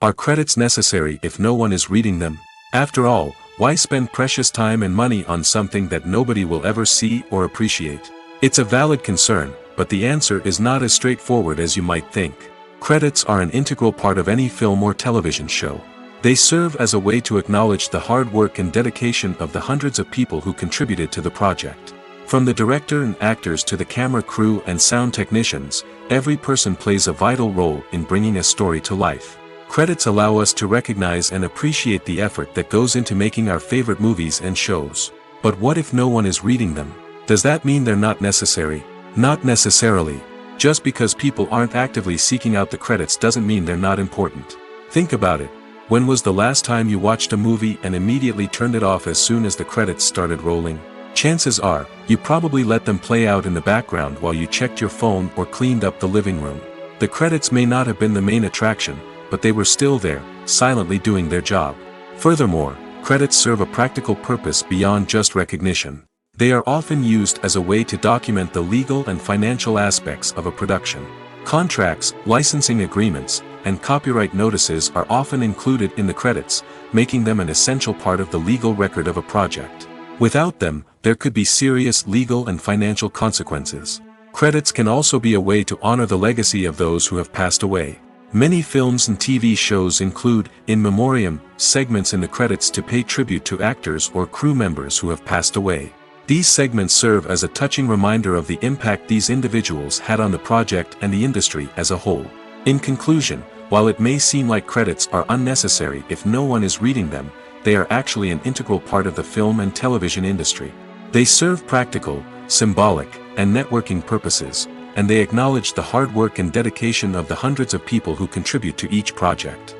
Are credits necessary if no one is reading them? After all, why spend precious time and money on something that nobody will ever see or appreciate? It's a valid concern, but the answer is not as straightforward as you might think. Credits are an integral part of any film or television show. They serve as a way to acknowledge the hard work and dedication of the hundreds of people who contributed to the project. From the director and actors to the camera crew and sound technicians, every person plays a vital role in bringing a story to life. Credits allow us to recognize and appreciate the effort that goes into making our favorite movies and shows. But what if no one is reading them? Does that mean they're not necessary? Not necessarily. Just because people aren't actively seeking out the credits doesn't mean they're not important. Think about it. When was the last time you watched a movie and immediately turned it off as soon as the credits started rolling? Chances are, you probably let them play out in the background while you checked your phone or cleaned up the living room. The credits may not have been the main attraction, but they were still there, silently doing their job. Furthermore, credits serve a practical purpose beyond just recognition. They are often used as a way to document the legal and financial aspects of a production. Contracts, licensing agreements, and copyright notices are often included in the credits, making them an essential part of the legal record of a project. Without them, there could be serious legal and financial consequences. Credits can also be a way to honor the legacy of those who have passed away. Many films and TV shows include, in memoriam, segments in the credits to pay tribute to actors or crew members who have passed away. These segments serve as a touching reminder of the impact these individuals had on the project and the industry as a whole. In conclusion, while it may seem like credits are unnecessary if no one is reading them, they are actually an integral part of the film and television industry. They serve practical, symbolic, and networking purposes, and they acknowledge the hard work and dedication of the hundreds of people who contribute to each project.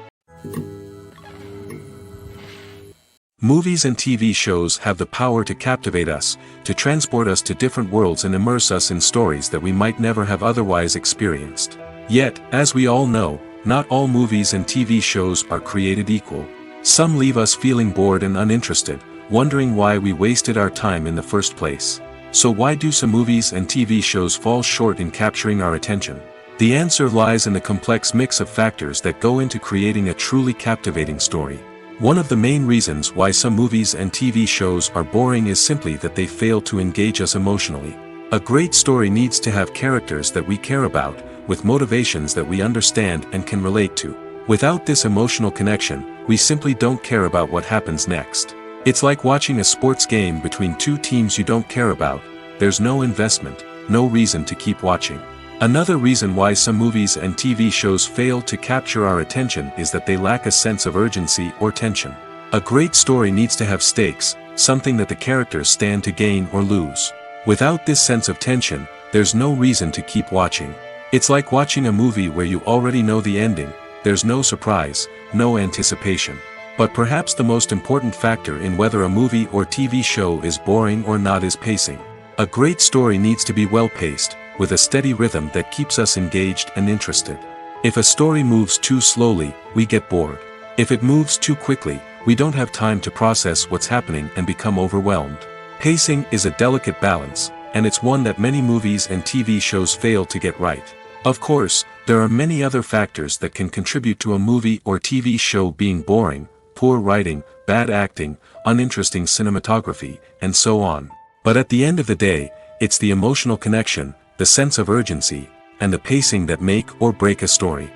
Movies and TV shows have the power to captivate us, to transport us to different worlds and immerse us in stories that we might never have otherwise experienced. Yet, as we all know, not all movies and TV shows are created equal. Some leave us feeling bored and uninterested, wondering why we wasted our time in the first place. So why do some movies and TV shows fall short in capturing our attention? The answer lies in the complex mix of factors that go into creating a truly captivating story. One of the main reasons why some movies and TV shows are boring is simply that they fail to engage us emotionally. A great story needs to have characters that we care about, with motivations that we understand and can relate to. Without this emotional connection, we simply don't care about what happens next. It's like watching a sports game between two teams you don't care about. There's no investment, no reason to keep watching. Another reason why some movies and TV shows fail to capture our attention is that they lack a sense of urgency or tension. A great story needs to have stakes, something that the characters stand to gain or lose. Without this sense of tension, there's no reason to keep watching. It's like watching a movie where you already know the ending. There's no surprise, no anticipation. But perhaps the most important factor in whether a movie or TV show is boring or not is pacing. A great story needs to be well-paced, with a steady rhythm that keeps us engaged and interested. If a story moves too slowly, we get bored. If it moves too quickly, we don't have time to process what's happening and become overwhelmed. Pacing is a delicate balance, and it's one that many movies and TV shows fail to get right. Of course, there are many other factors that can contribute to a movie or TV show being boring: poor writing, bad acting, uninteresting cinematography, and so on. But at the end of the day, it's the emotional connection, the sense of urgency, and the pacing that make or break a story.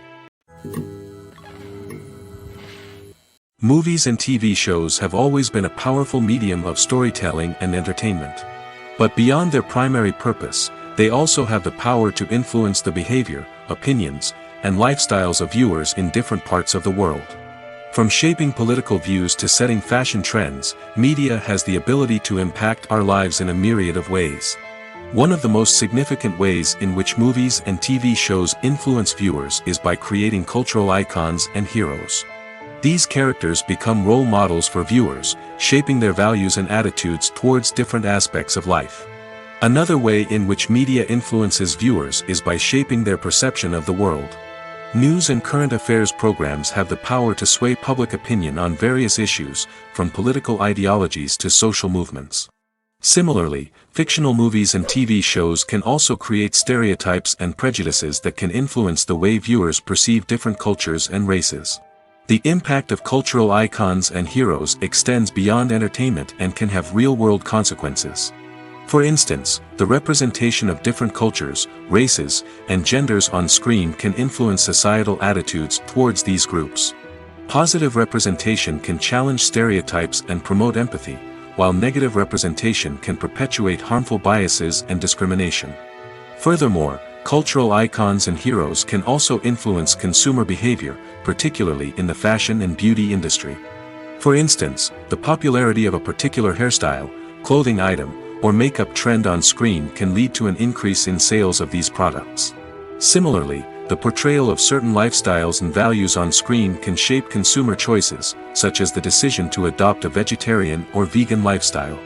Movies and TV shows have always been a powerful medium of storytelling and entertainment. But beyond their primary purpose, they also have the power to influence the behavior, opinions, and lifestyles of viewers in different parts of the world. From shaping political views to setting fashion trends, media has the ability to impact our lives in a myriad of ways. One of the most significant ways in which movies and TV shows influence viewers is by creating cultural icons and heroes. These characters become role models for viewers, shaping their values and attitudes towards different aspects of life. Another way in which media influences viewers is by shaping their perception of the world. News and current affairs programs have the power to sway public opinion on various issues, from political ideologies to social movements. Similarly, fictional movies and TV shows can also create stereotypes and prejudices that can influence the way viewers perceive different cultures and races. The impact of cultural icons and heroes extends beyond entertainment and can have real-world consequences. For instance, the representation of different cultures, races, and genders on screen can influence societal attitudes towards these groups. Positive representation can challenge stereotypes and promote empathy, while negative representation can perpetuate harmful biases and discrimination. Furthermore, cultural icons and heroes can also influence consumer behavior, particularly in the fashion and beauty industry. For instance, the popularity of a particular hairstyle, clothing item, or makeup trend on screen can lead to an increase in sales of these products. Similarly, the portrayal of certain lifestyles and values on screen can shape consumer choices, such as the decision to adopt a vegetarian or vegan lifestyle.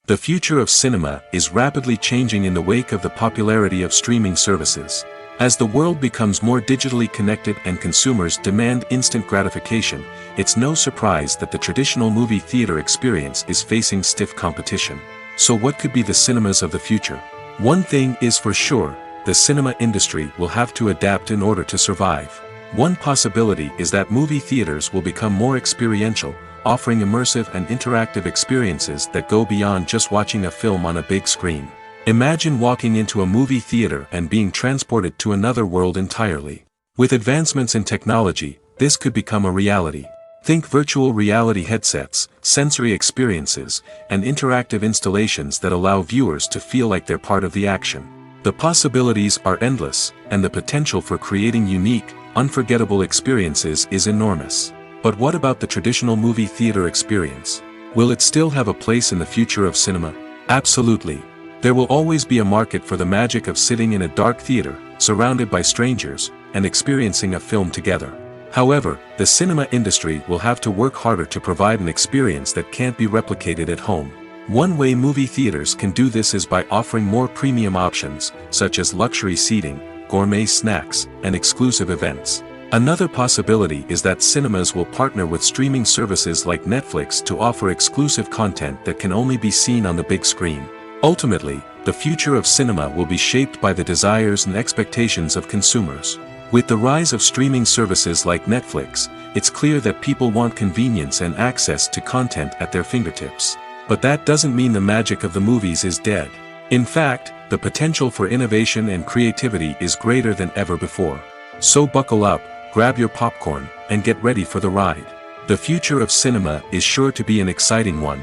The future of cinema is rapidly changing in the wake of the popularity of streaming services. As the world becomes more digitally connected and consumers demand instant gratification, it's no surprise that the traditional movie theater experience is facing stiff competition. So what could be the cinemas of the future? One thing is for sure, the cinema industry will have to adapt in order to survive. One possibility is that movie theaters will become more experiential, offering immersive and interactive experiences that go beyond just watching a film on a big screen. Imagine walking into a movie theater and being transported to another world entirely. With advancements in technology, this could become a reality. Think virtual reality headsets, sensory experiences, and interactive installations that allow viewers to feel like they're part of the action. The possibilities are endless, and the potential for creating unique, unforgettable experiences is enormous. But what about the traditional movie theater experience? Will it still have a place in the future of cinema? Absolutely. There will always be a market for the magic of sitting in a dark theater, surrounded by strangers, and experiencing a film together. However, the cinema industry will have to work harder to provide an experience that can't be replicated at home. One way movie theaters can do this is by offering more premium options, such as luxury seating, gourmet snacks, and exclusive events. Another possibility is that cinemas will partner with streaming services like Netflix to offer exclusive content that can only be seen on the big screen. Ultimately, the future of cinema will be shaped by the desires and expectations of consumers. With the rise of streaming services like Netflix, it's clear that people want convenience and access to content at their fingertips. But that doesn't mean the magic of the movies is dead. In fact, the potential for innovation and creativity is greater than ever before. So buckle up, grab your popcorn, and get ready for the ride. The future of cinema is sure to be an exciting one.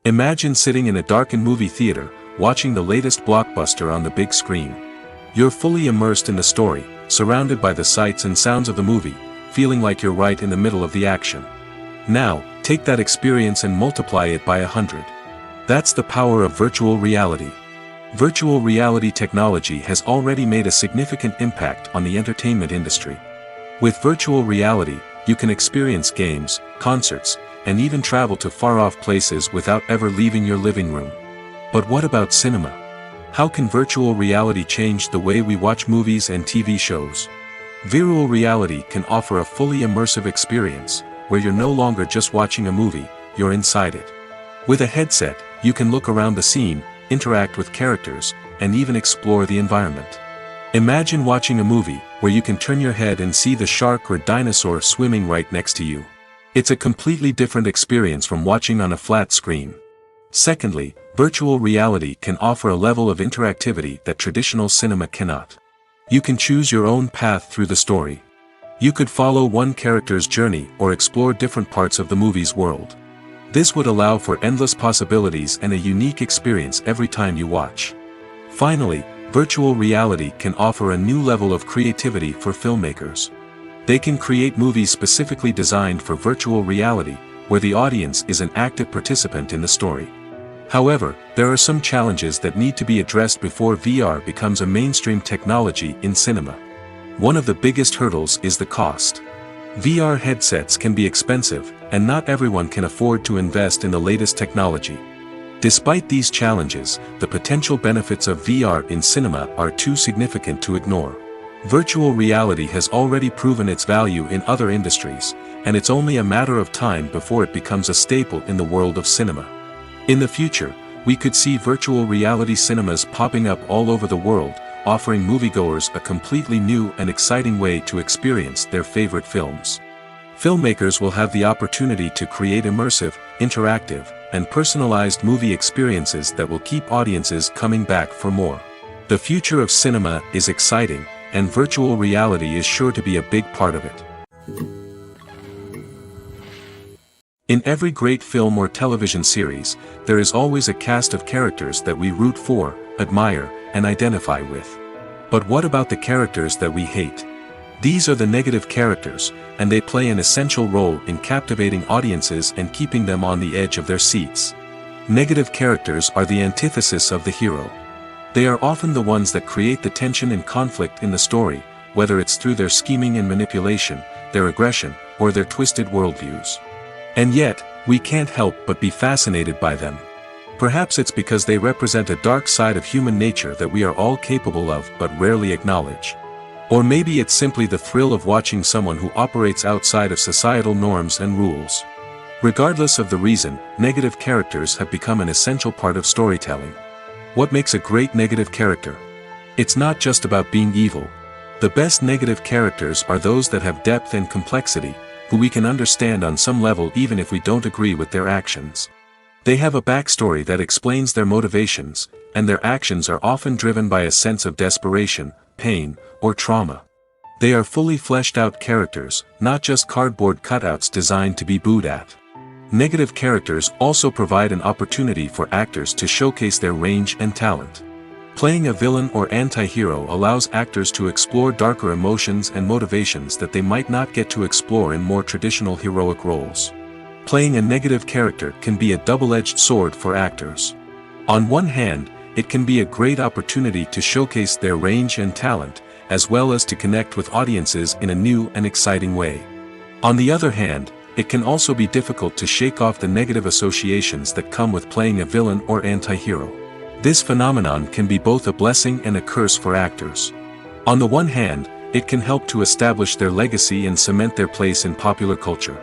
Imagine sitting in a darkened movie theater, watching the latest blockbuster on the big screen. You're fully immersed in the story, surrounded by the sights and sounds of the movie, feeling like you're right in the middle of the action. Now, take that experience and multiply it by 100. That's the power of virtual reality. Virtual reality technology has already made a significant impact on the entertainment industry. With virtual reality, you can experience games, concerts, and even travel to far-off places without ever leaving your living room. But what about cinema? How can virtual reality change the way we watch movies and TV shows? Virtual reality can offer a fully immersive experience, where you're no longer just watching a movie, you're inside it. With a headset, you can look around the scene, interact with characters, and even explore the environment. Imagine watching a movie, where you can turn your head and see the shark or dinosaur swimming right next to you. It's a completely different experience from watching on a flat screen. Secondly, virtual reality can offer a level of interactivity that traditional cinema cannot. You can choose your own path through the story. You could follow one character's journey or explore different parts of the movie's world. This would allow for endless possibilities and a unique experience every time you watch. Finally, virtual reality can offer a new level of creativity for filmmakers. They can create movies specifically designed for virtual reality, where the audience is an active participant in the story. However, there are some challenges that need to be addressed before VR becomes a mainstream technology in cinema. One of the biggest hurdles is the cost. VR headsets can be expensive, and not everyone can afford to invest in the latest technology. Despite these challenges, the potential benefits of VR in cinema are too significant to ignore. Virtual reality has already proven its value in other industries, and it's only a matter of time before it becomes a staple in the world of cinema. In the future, we could see virtual reality cinemas popping up all over the world, offering moviegoers a completely new and exciting way to experience their favorite films. Filmmakers will have the opportunity to create immersive, interactive, and personalized movie experiences that will keep audiences coming back for more. The future of cinema is exciting, and virtual reality is sure to be a big part of it. In every great film or television series, there is always a cast of characters that we root for, admire, and identify with. But what about the characters that we hate? These are the negative characters, and they play an essential role in captivating audiences and keeping them on the edge of their seats. Negative characters are the antithesis of the hero. They are often the ones that create the tension and conflict in the story, whether it's through their scheming and manipulation, their aggression, or their twisted worldviews. And yet, we can't help but be fascinated by them. Perhaps it's because they represent a dark side of human nature that we are all capable of but rarely acknowledge. Or maybe it's simply the thrill of watching someone who operates outside of societal norms and rules. Regardless of the reason, negative characters have become an essential part of storytelling. What makes a great negative character? It's not just about being evil. The best negative characters are those that have depth and complexity, who we can understand on some level even if we don't agree with their actions. They have a backstory that explains their motivations, and their actions are often driven by a sense of desperation, pain, or trauma. They are fully fleshed out characters, not just cardboard cutouts designed to be booed at. Negative characters also provide an opportunity for actors to showcase their range and talent. Playing a villain or anti-hero allows actors to explore darker emotions and motivations that they might not get to explore in more traditional heroic roles. Playing a negative character can be a double-edged sword for actors. On one hand, it can be a great opportunity to showcase their range and talent, as well as to connect with audiences in a new and exciting way. On the other hand, it can also be difficult to shake off the negative associations that come with playing a villain or anti-hero. This phenomenon can be both a blessing and a curse for actors. On the one hand, it can help to establish their legacy and cement their place in popular culture.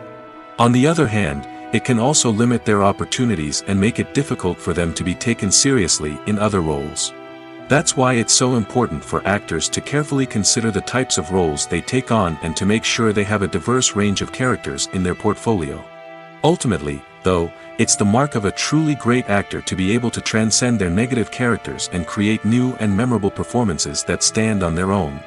On the other hand, it can also limit their opportunities and make it difficult for them to be taken seriously in other roles. That's why it's so important for actors to carefully consider the types of roles they take on and to make sure they have a diverse range of characters in their portfolio. Ultimately, though, it's the mark of a truly great actor to be able to transcend their negative characters and create new and memorable performances that stand on their own.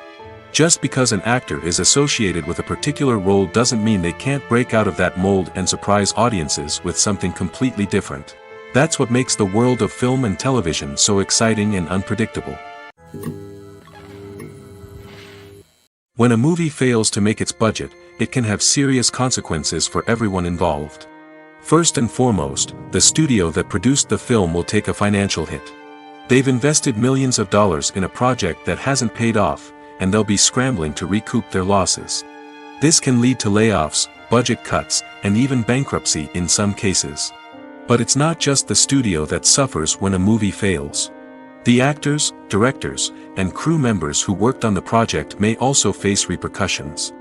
Just because an actor is associated with a particular role doesn't mean they can't break out of that mold and surprise audiences with something completely different. That's what makes the world of film and television so exciting and unpredictable. When a movie fails to make its budget, it can have serious consequences for everyone involved. First and foremost, the studio that produced the film will take a financial hit. They've invested millions of dollars in a project that hasn't paid off, and they'll be scrambling to recoup their losses. This can lead to layoffs, budget cuts, and even bankruptcy in some cases. But it's not just the studio that suffers when a movie fails. The actors, directors, and crew members who worked on the project may also face repercussions.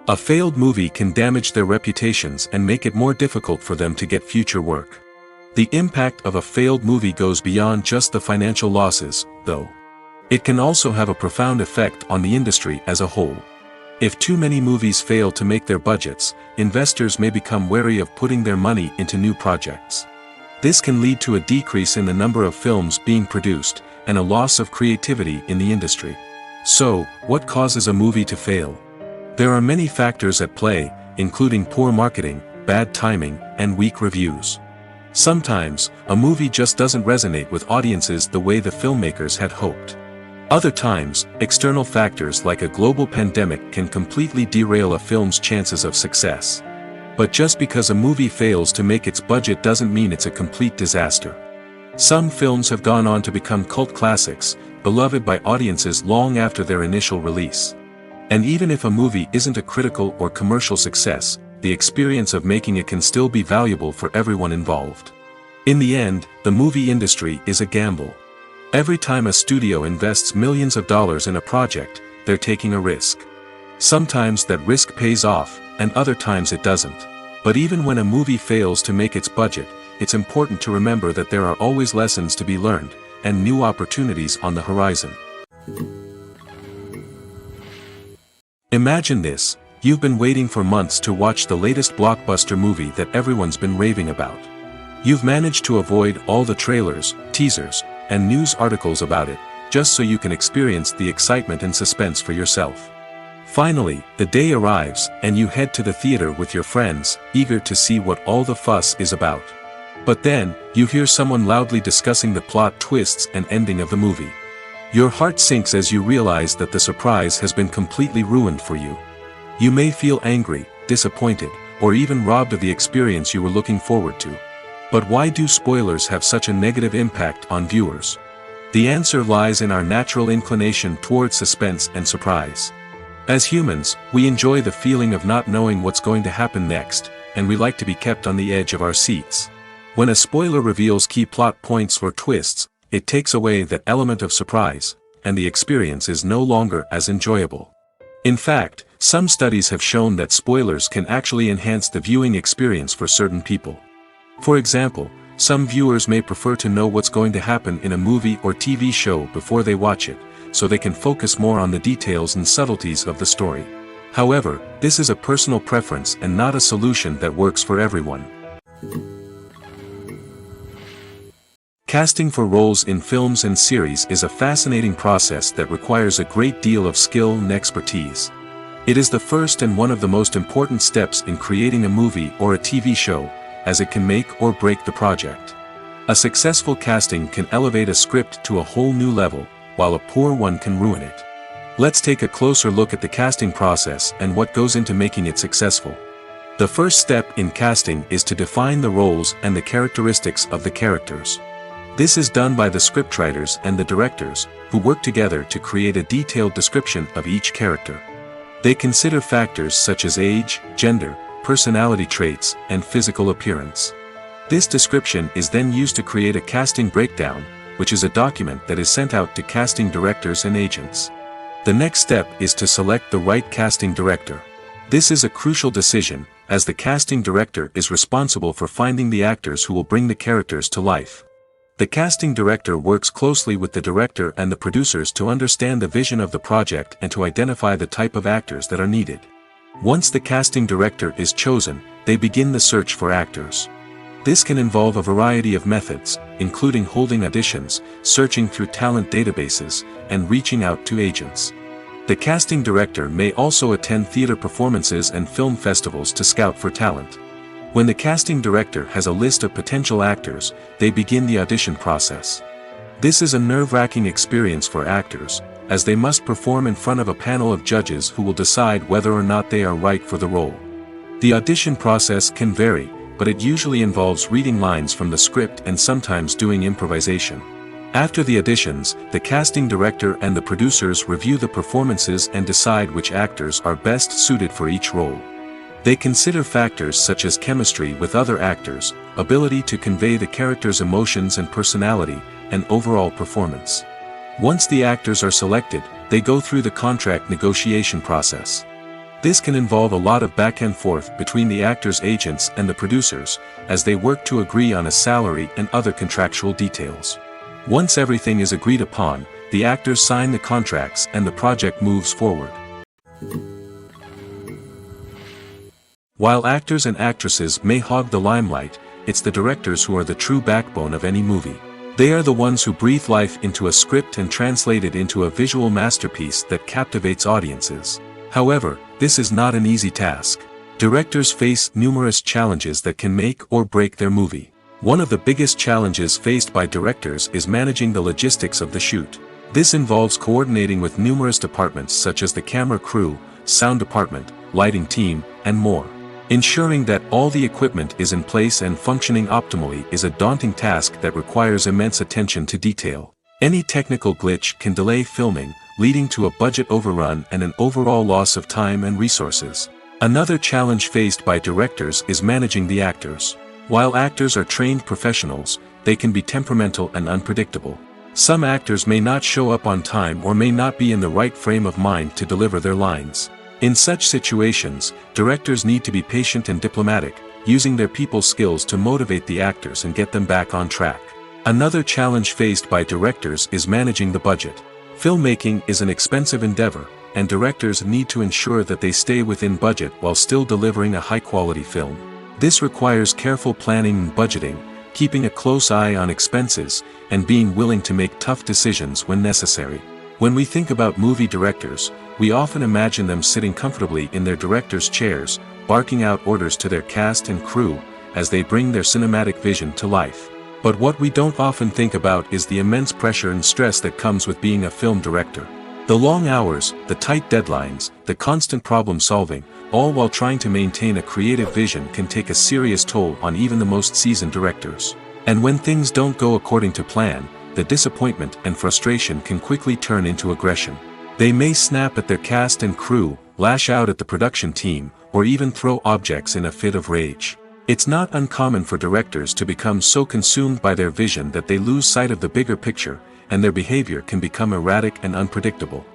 A failed movie can damage their reputations and make it more difficult for them to get future work. The impact of a failed movie goes beyond just the financial losses, though. It can also have a profound effect on the industry as a whole. If too many movies fail to make their budgets, investors may become wary of putting their money into new projects. This can lead to a decrease in the number of films being produced, and a loss of creativity in the industry. So, what causes a movie to fail? There are many factors at play, including poor marketing, bad timing, and weak reviews. Sometimes, a movie just doesn't resonate with audiences the way the filmmakers had hoped. Other times, external factors like a global pandemic can completely derail a film's chances of success. But just because a movie fails to make its budget doesn't mean it's a complete disaster. Some films have gone on to become cult classics, beloved by audiences long after their initial release. And even if a movie isn't a critical or commercial success, the experience of making it can still be valuable for everyone involved. In the end, the movie industry is a gamble. Every time a studio invests millions of dollars in a project, they're taking a risk. Sometimes that risk pays off, and other times it doesn't. But even when a movie fails to make its budget, it's important to remember that there are always lessons to be learned, and new opportunities on the horizon. Imagine this: you've been waiting for months to watch the latest blockbuster movie that everyone's been raving about. You've managed to avoid all the trailers, teasers, and news articles about it, just so you can experience the excitement and suspense for yourself. Finally, the day arrives, and you head to the theater with your friends, eager to see what all the fuss is about. But then, you hear someone loudly discussing the plot twists and ending of the movie. Your heart sinks as you realize that the surprise has been completely ruined for you. You may feel angry, disappointed, or even robbed of the experience you were looking forward to. But why do spoilers have such a negative impact on viewers? The answer lies in our natural inclination towards suspense and surprise. As humans, we enjoy the feeling of not knowing what's going to happen next, and we like to be kept on the edge of our seats. When a spoiler reveals key plot points or twists, it takes away that element of surprise, and the experience is no longer as enjoyable. In fact, some studies have shown that spoilers can actually enhance the viewing experience for certain people. For example, some viewers may prefer to know what's going to happen in a movie or TV show before they watch it, so they can focus more on the details and subtleties of the story. However, this is a personal preference and not a solution that works for everyone. Casting for roles in films and series is a fascinating process that requires a great deal of skill and expertise. It is the first and one of the most important steps in creating a movie or a TV show, as it can make or break the project. A successful casting can elevate a script to a whole new level, while a poor one can ruin it. Let's take a closer look at the casting process and what goes into making it successful. The first step in casting is to define the roles and the characteristics of the characters. This is done by the scriptwriters and the directors, who work together to create a detailed description of each character. They consider factors such as age, gender, personality traits, and physical appearance. This description is then used to create a casting breakdown, which is a document that is sent out to casting directors and agents. The next step is to select the right casting director. This is a crucial decision, as the casting director is responsible for finding the actors who will bring the characters to life. The casting director works closely with the director and the producers to understand the vision of the project and to identify the type of actors that are needed. Once the casting director is chosen, they begin the search for actors. This can involve a variety of methods, including holding auditions, searching through talent databases, and reaching out to agents. The casting director may also attend theater performances and film festivals to scout for talent. When the casting director has a list of potential actors, they begin the audition process. This is a nerve-wracking experience for actors, as they must perform in front of a panel of judges who will decide whether or not they are right for the role. The audition process can vary, but it usually involves reading lines from the script and sometimes doing improvisation. After the auditions, the casting director and the producers review the performances and decide which actors are best suited for each role. They consider factors such as chemistry with other actors, ability to convey the character's emotions and personality, and overall performance. Once the actors are selected, they go through the contract negotiation process. This can involve a lot of back and forth between the actors' agents and the producers, as they work to agree on a salary and other contractual details. Once everything is agreed upon, the actors sign the contracts and the project moves forward. While actors and actresses may hog the limelight, it's the directors who are the true backbone of any movie. They are the ones who breathe life into a script and translate it into a visual masterpiece that captivates audiences. However, this is not an easy task. Directors face numerous challenges that can make or break their movie. One of the biggest challenges faced by directors is managing the logistics of the shoot. This involves coordinating with numerous departments such as the camera crew, sound department, lighting team, and more. Ensuring that all the equipment is in place and functioning optimally is a daunting task that requires immense attention to detail. Any technical glitch can delay filming, leading to a budget overrun and an overall loss of time and resources. Another challenge faced by directors is managing the actors. While actors are trained professionals, they can be temperamental and unpredictable. Some actors may not show up on time or may not be in the right frame of mind to deliver their lines. In such situations, directors need to be patient and diplomatic, using their people skills to motivate the actors and get them back on track. Another challenge faced by directors is managing the budget. Filmmaking is an expensive endeavor, and directors need to ensure that they stay within budget while still delivering a high-quality film. This requires careful planning and budgeting, keeping a close eye on expenses, and being willing to make tough decisions when necessary. When we think about movie directors, we often imagine them sitting comfortably in their director's chairs, barking out orders to their cast and crew, as they bring their cinematic vision to life. But what we don't often think about is the immense pressure and stress that comes with being a film director. The long hours, the tight deadlines, the constant problem solving, all while trying to maintain a creative vision can take a serious toll on even the most seasoned directors. And when things don't go according to plan, the disappointment and frustration can quickly turn into aggression. They may snap at their cast and crew, lash out at the production team, or even throw objects in a fit of rage. It's not uncommon for directors to become so consumed by their vision that they lose sight of the bigger picture, and their behavior can become erratic and unpredictable.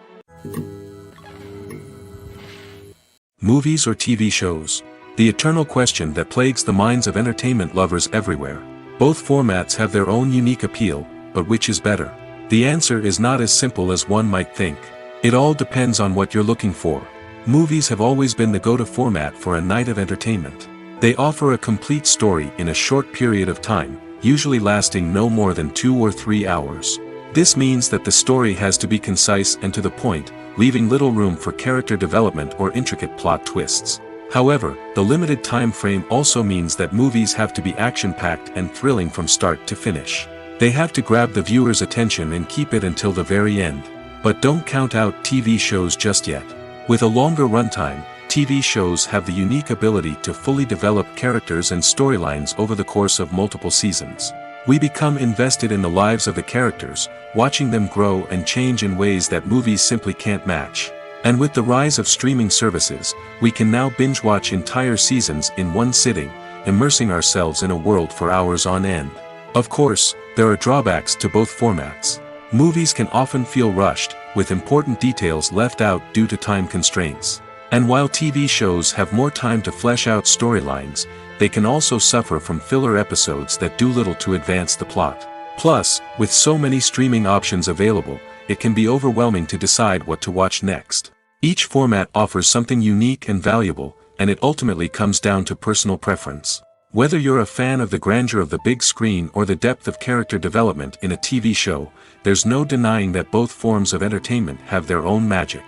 Movies or TV shows? The eternal question that plagues the minds of entertainment lovers everywhere. Both formats have their own unique appeal, but which is better? The answer is not as simple as one might think. It all depends on what you're looking for. Movies have always been the go-to format for a night of entertainment. They offer a complete story in a short period of time, usually lasting no more than 2 or 3 hours. This means that the story has to be concise and to the point, leaving little room for character development or intricate plot twists. However, the limited time frame also means that movies have to be action-packed and thrilling from start to finish. They have to grab the viewer's attention and keep it until the very end. But don't count out TV shows just yet. With a longer runtime, TV shows have the unique ability to fully develop characters and storylines over the course of multiple seasons. We become invested in the lives of the characters, watching them grow and change in ways that movies simply can't match. And with the rise of streaming services, we can now binge-watch entire seasons in one sitting, immersing ourselves in a world for hours on end. Of course, there are drawbacks to both formats. Movies can often feel rushed, with important details left out due to time constraints. And while TV shows have more time to flesh out storylines, they can also suffer from filler episodes that do little to advance the plot. Plus, with so many streaming options available, it can be overwhelming to decide what to watch next. Each format offers something unique and valuable, and it ultimately comes down to personal preference. Whether you're a fan of the grandeur of the big screen or the depth of character development in a TV show, there's no denying that both forms of entertainment have their own magic.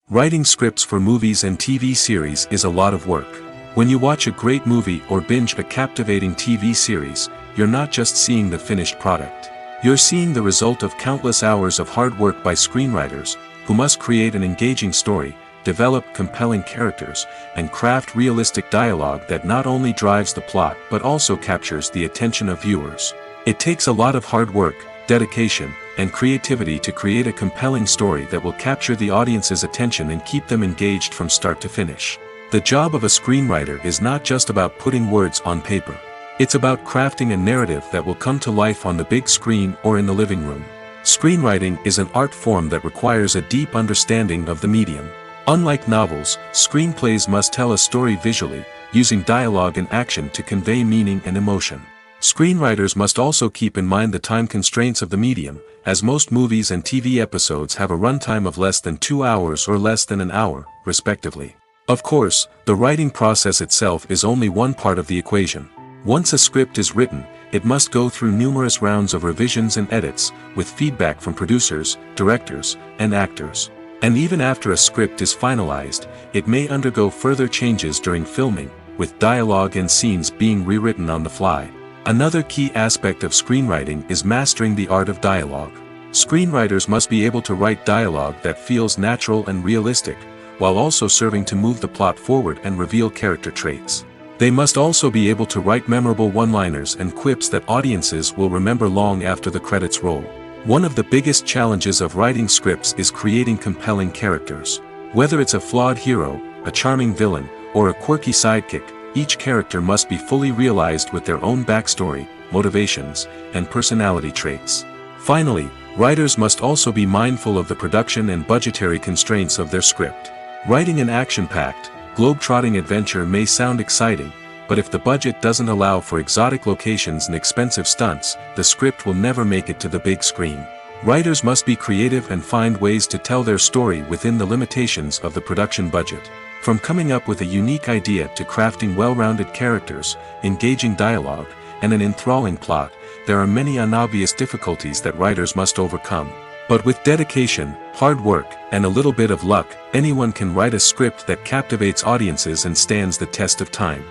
Writing scripts for movies and TV series is a lot of work. When you watch a great movie or binge a captivating TV series, you're not just seeing the finished product. You're seeing the result of countless hours of hard work by screenwriters, who must create an engaging story, develop compelling characters, and craft realistic dialogue that not only drives the plot but also captures the attention of viewers. It takes a lot of hard work, dedication, and creativity to create a compelling story that will capture the audience's attention and keep them engaged from start to finish. The job of a screenwriter is not just about putting words on paper. It's about crafting a narrative that will come to life on the big screen or in the living room. Screenwriting is an art form that requires a deep understanding of the medium. Unlike novels, screenplays must tell a story visually, using dialogue and action to convey meaning and emotion. Screenwriters must also keep in mind the time constraints of the medium, as most movies and TV episodes have a runtime of less than 2 hours or less than an hour, respectively. Of course, the writing process itself is only one part of the equation. Once a script is written, it must go through numerous rounds of revisions and edits, with feedback from producers, directors, and actors. And even after a script is finalized, it may undergo further changes during filming, with dialogue and scenes being rewritten on the fly. Another key aspect of screenwriting is mastering the art of dialogue. Screenwriters must be able to write dialogue that feels natural and realistic, while also serving to move the plot forward and reveal character traits. They must also be able to write memorable one-liners and quips that audiences will remember long after the credits roll. One of the biggest challenges of writing scripts is creating compelling characters. Whether it's a flawed hero, a charming villain, or a quirky sidekick, each character must be fully realized with their own backstory, motivations, and personality traits. Finally, writers must also be mindful of the production and budgetary constraints of their script. Writing an action-packed, globe-trotting adventure may sound exciting, but if the budget doesn't allow for exotic locations and expensive stunts, the script will never make it to the big screen. Writers must be creative and find ways to tell their story within the limitations of the production budget. From coming up with a unique idea to crafting well-rounded characters, engaging dialogue, and an enthralling plot, there are many unobvious difficulties that writers must overcome. But with dedication, hard work, and a little bit of luck, anyone can write a script that captivates audiences and stands the test of time.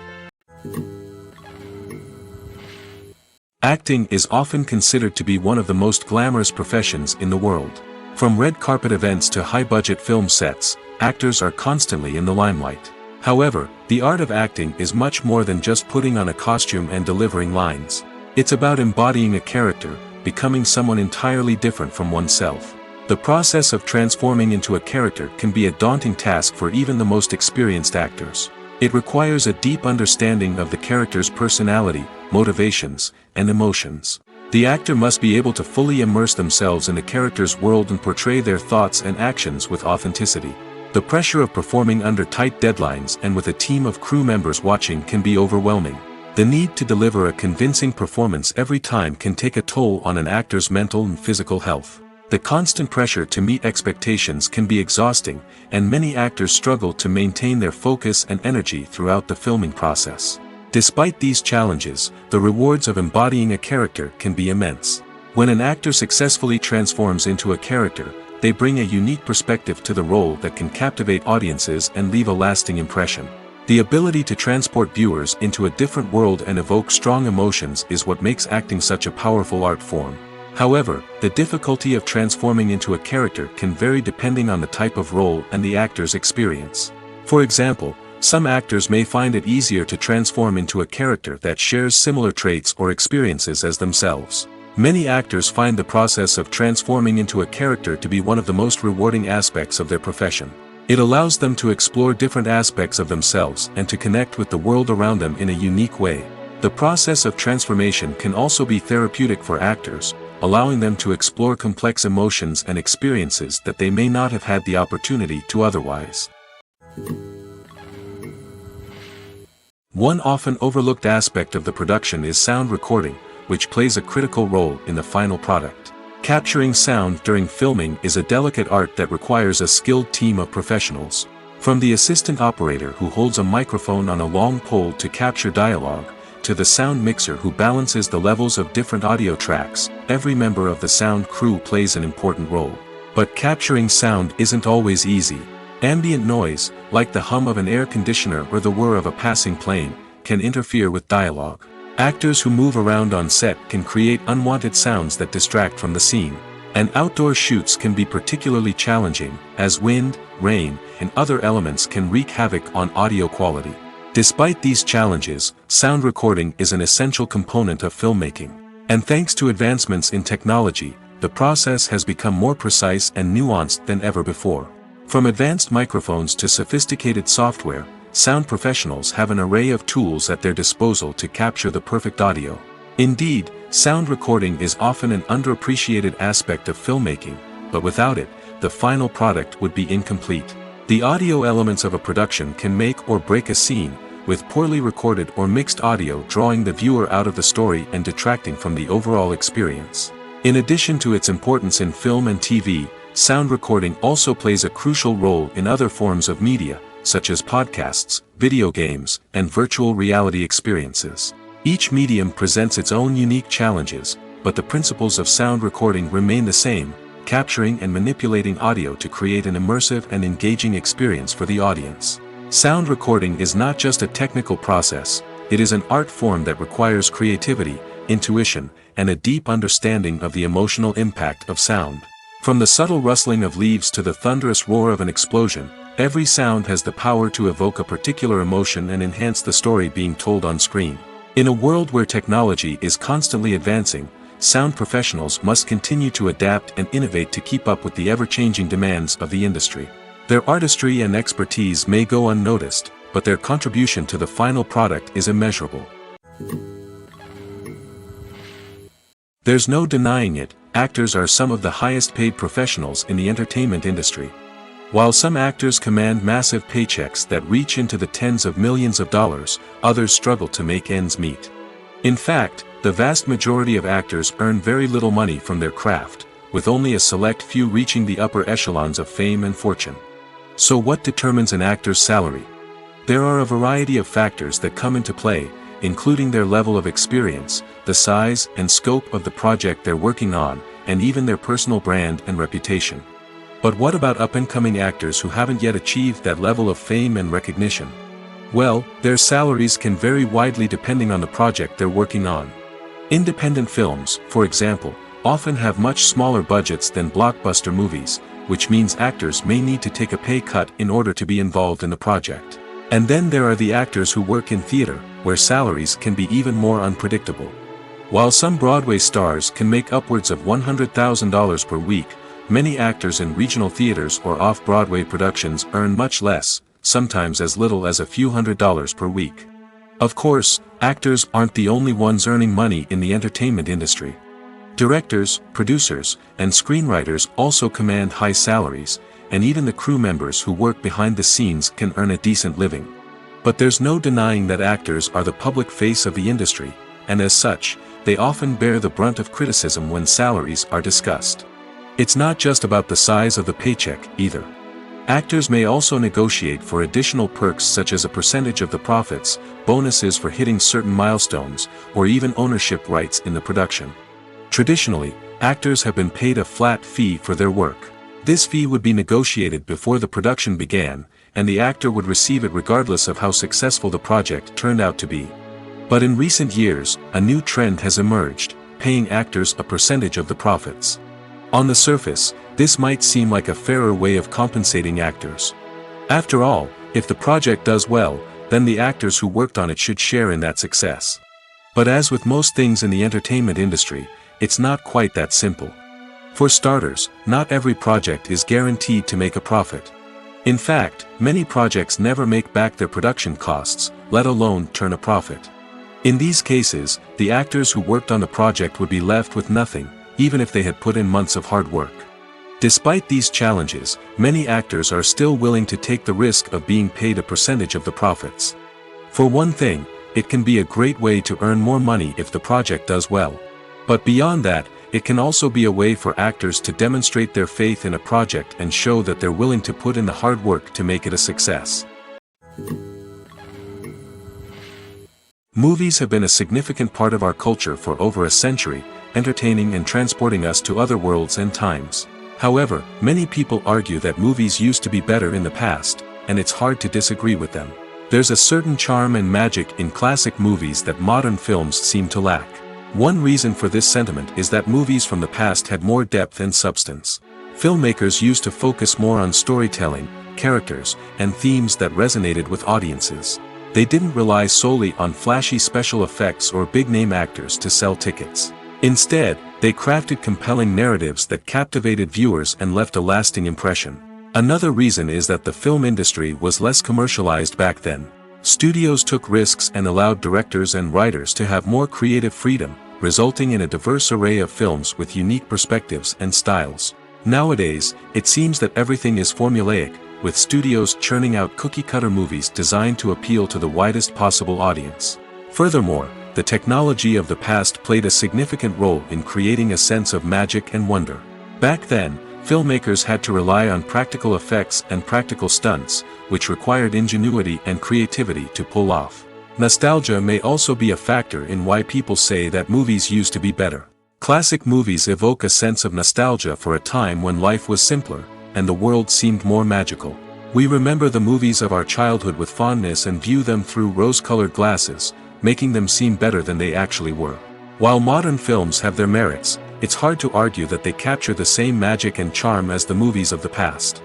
Acting is often considered to be one of the most glamorous professions in the world. From red carpet events to high-budget film sets, actors are constantly in the limelight. However, the art of acting is much more than just putting on a costume and delivering lines. It's about embodying a character, becoming someone entirely different from oneself. The process of transforming into a character can be a daunting task for even the most experienced actors. It requires a deep understanding of the character's personality, motivations, and emotions. The actor must be able to fully immerse themselves in the character's world and portray their thoughts and actions with authenticity. The pressure of performing under tight deadlines and with a team of crew members watching can be overwhelming. The need to deliver a convincing performance every time can take a toll on an actor's mental and physical health. The constant pressure to meet expectations can be exhausting, and many actors struggle to maintain their focus and energy throughout the filming process. Despite these challenges, the rewards of embodying a character can be immense. When an actor successfully transforms into a character, they bring a unique perspective to the role that can captivate audiences and leave a lasting impression. The ability to transport viewers into a different world and evoke strong emotions is what makes acting such a powerful art form. However, the difficulty of transforming into a character can vary depending on the type of role and the actor's experience. For example, some actors may find it easier to transform into a character that shares similar traits or experiences as themselves. Many actors find the process of transforming into a character to be one of the most rewarding aspects of their profession. It allows them to explore different aspects of themselves and to connect with the world around them in a unique way. The process of transformation can also be therapeutic for actors, allowing them to explore complex emotions and experiences that they may not have had the opportunity to otherwise. One often overlooked aspect of the production is sound recording, which plays a critical role in the final product. Capturing sound during filming is a delicate art that requires a skilled team of professionals. From the assistant operator who holds a microphone on a long pole to capture dialogue, to the sound mixer who balances the levels of different audio tracks, every member of the sound crew plays an important role. But capturing sound isn't always easy. Ambient noise, like the hum of an air conditioner or the whir of a passing plane, can interfere with dialogue. Actors who move around on set can create unwanted sounds that distract from the scene. And outdoor shoots can be particularly challenging, as wind, rain, and other elements can wreak havoc on audio quality. Despite these challenges, sound recording is an essential component of filmmaking. And thanks to advancements in technology, the process has become more precise and nuanced than ever before. From advanced microphones to sophisticated software, sound professionals have an array of tools at their disposal to capture the perfect audio. Indeed, sound recording is often an underappreciated aspect of filmmaking, but without it, the final product would be incomplete. The audio elements of a production can make or break a scene, with poorly recorded or mixed audio drawing the viewer out of the story and detracting from the overall experience. In addition to its importance in film and TV, sound recording also plays a crucial role in other forms of media, such as podcasts, video games, and virtual reality experiences. Each medium presents its own unique challenges, but the principles of sound recording remain the same, capturing and manipulating audio to create an immersive and engaging experience for the audience. Sound recording is not just a technical process, it is an art form that requires creativity, intuition, and a deep understanding of the emotional impact of sound. From the subtle rustling of leaves to the thunderous roar of an explosion, every sound has the power to evoke a particular emotion and enhance the story being told on screen. In a world where technology is constantly advancing, sound professionals must continue to adapt and innovate to keep up with the ever-changing demands of the industry. Their artistry and expertise may go unnoticed, but their contribution to the final product is immeasurable. There's no denying it, actors are some of the highest-paid professionals in the entertainment industry. While some actors command massive paychecks that reach into the tens of millions of dollars, others struggle to make ends meet. In fact, the vast majority of actors earn very little money from their craft, with only a select few reaching the upper echelons of fame and fortune. So what determines an actor's salary? There are a variety of factors that come into play, including their level of experience, the size and scope of the project they're working on, and even their personal brand and reputation. But what about up-and-coming actors who haven't yet achieved that level of fame and recognition? Well, their salaries can vary widely depending on the project they're working on. Independent films, for example, often have much smaller budgets than blockbuster movies, which means actors may need to take a pay cut in order to be involved in the project. And then there are the actors who work in theater, where salaries can be even more unpredictable. While some Broadway stars can make upwards of $100,000 per week, many actors in regional theaters or off-Broadway productions earn much less, sometimes as little as a few $100s per week. Of course, actors aren't the only ones earning money in the entertainment industry. Directors, producers, and screenwriters also command high salaries, and even the crew members who work behind the scenes can earn a decent living. But there's no denying that actors are the public face of the industry, and as such, they often bear the brunt of criticism when salaries are discussed. It's not just about the size of the paycheck, either. Actors may also negotiate for additional perks such as a percentage of the profits, bonuses for hitting certain milestones, or even ownership rights in the production. Traditionally, actors have been paid a flat fee for their work. This fee would be negotiated before the production began, and the actor would receive it regardless of how successful the project turned out to be. But in recent years, a new trend has emerged, paying actors a percentage of the profits. On the surface, this might seem like a fairer way of compensating actors. After all, if the project does well, then the actors who worked on it should share in that success. But as with most things in the entertainment industry, it's not quite that simple. For starters, not every project is guaranteed to make a profit. In fact, many projects never make back their production costs, let alone turn a profit. In these cases, the actors who worked on the project would be left with nothing, even if they had put in months of hard work. Despite these challenges, many actors are still willing to take the risk of being paid a percentage of the profits. For one thing, it can be a great way to earn more money if the project does well. But beyond that, it can also be a way for actors to demonstrate their faith in a project and show that they're willing to put in the hard work to make it a success. Movies have been a significant part of our culture for over a century, entertaining and transporting us to other worlds and times. However, many people argue that movies used to be better in the past, and it's hard to disagree with them. There's a certain charm and magic in classic movies that modern films seem to lack. One reason for this sentiment is that movies from the past had more depth and substance. Filmmakers used to focus more on storytelling, characters, and themes that resonated with audiences. They didn't rely solely on flashy special effects or big-name actors to sell tickets. Instead, they crafted compelling narratives that captivated viewers and left a lasting impression. Another reason is that the film industry was less commercialized back then. Studios took risks and allowed directors and writers to have more creative freedom, resulting in a diverse array of films with unique perspectives and styles. Nowadays, it seems that everything is formulaic, with studios churning out cookie-cutter movies designed to appeal to the widest possible audience. Furthermore, the technology of the past played a significant role in creating a sense of magic and wonder. Back then, filmmakers had to rely on practical effects and practical stunts, which required ingenuity and creativity to pull off. Nostalgia may also be a factor in why people say that movies used to be better. Classic movies evoke a sense of nostalgia for a time when life was simpler, and the world seemed more magical. We remember the movies of our childhood with fondness and view them through rose-colored glasses, making them seem better than they actually were. While modern films have their merits, it's hard to argue that they capture the same magic and charm as the movies of the past.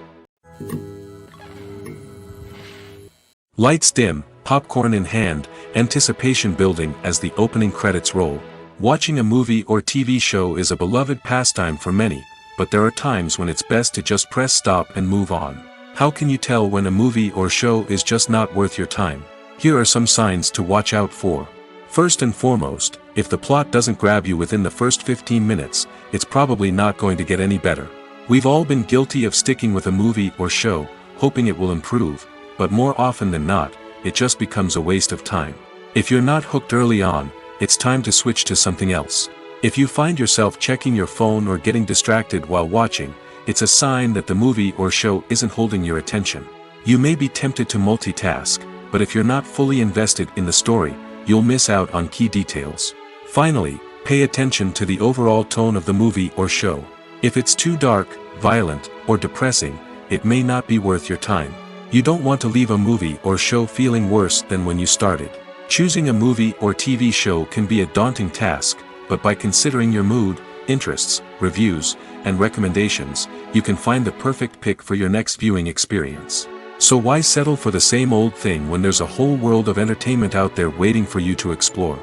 Lights dim, popcorn in hand, anticipation building as the opening credits roll. Watching a movie or TV show is a beloved pastime for many, but there are times when it's best to just press stop and move on. How can you tell when a movie or show is just not worth your time? Here are some signs to watch out for. First and foremost, if the plot doesn't grab you within the first 15 minutes, it's probably not going to get any better. We've all been guilty of sticking with a movie or show, hoping it will improve, but more often than not, it just becomes a waste of time. If you're not hooked early on, it's time to switch to something else. If you find yourself checking your phone or getting distracted while watching, it's a sign that the movie or show isn't holding your attention. You may be tempted to multitask, but if you're not fully invested in the story, you'll miss out on key details. Finally, pay attention to the overall tone of the movie or show. If it's too dark, violent, or depressing, it may not be worth your time. You don't want to leave a movie or show feeling worse than when you started. Choosing a movie or TV show can be a daunting task, but by considering your mood, interests, reviews, and recommendations, you can find the perfect pick for your next viewing experience. So why settle for the same old thing when there's a whole world of entertainment out there waiting for you to explore?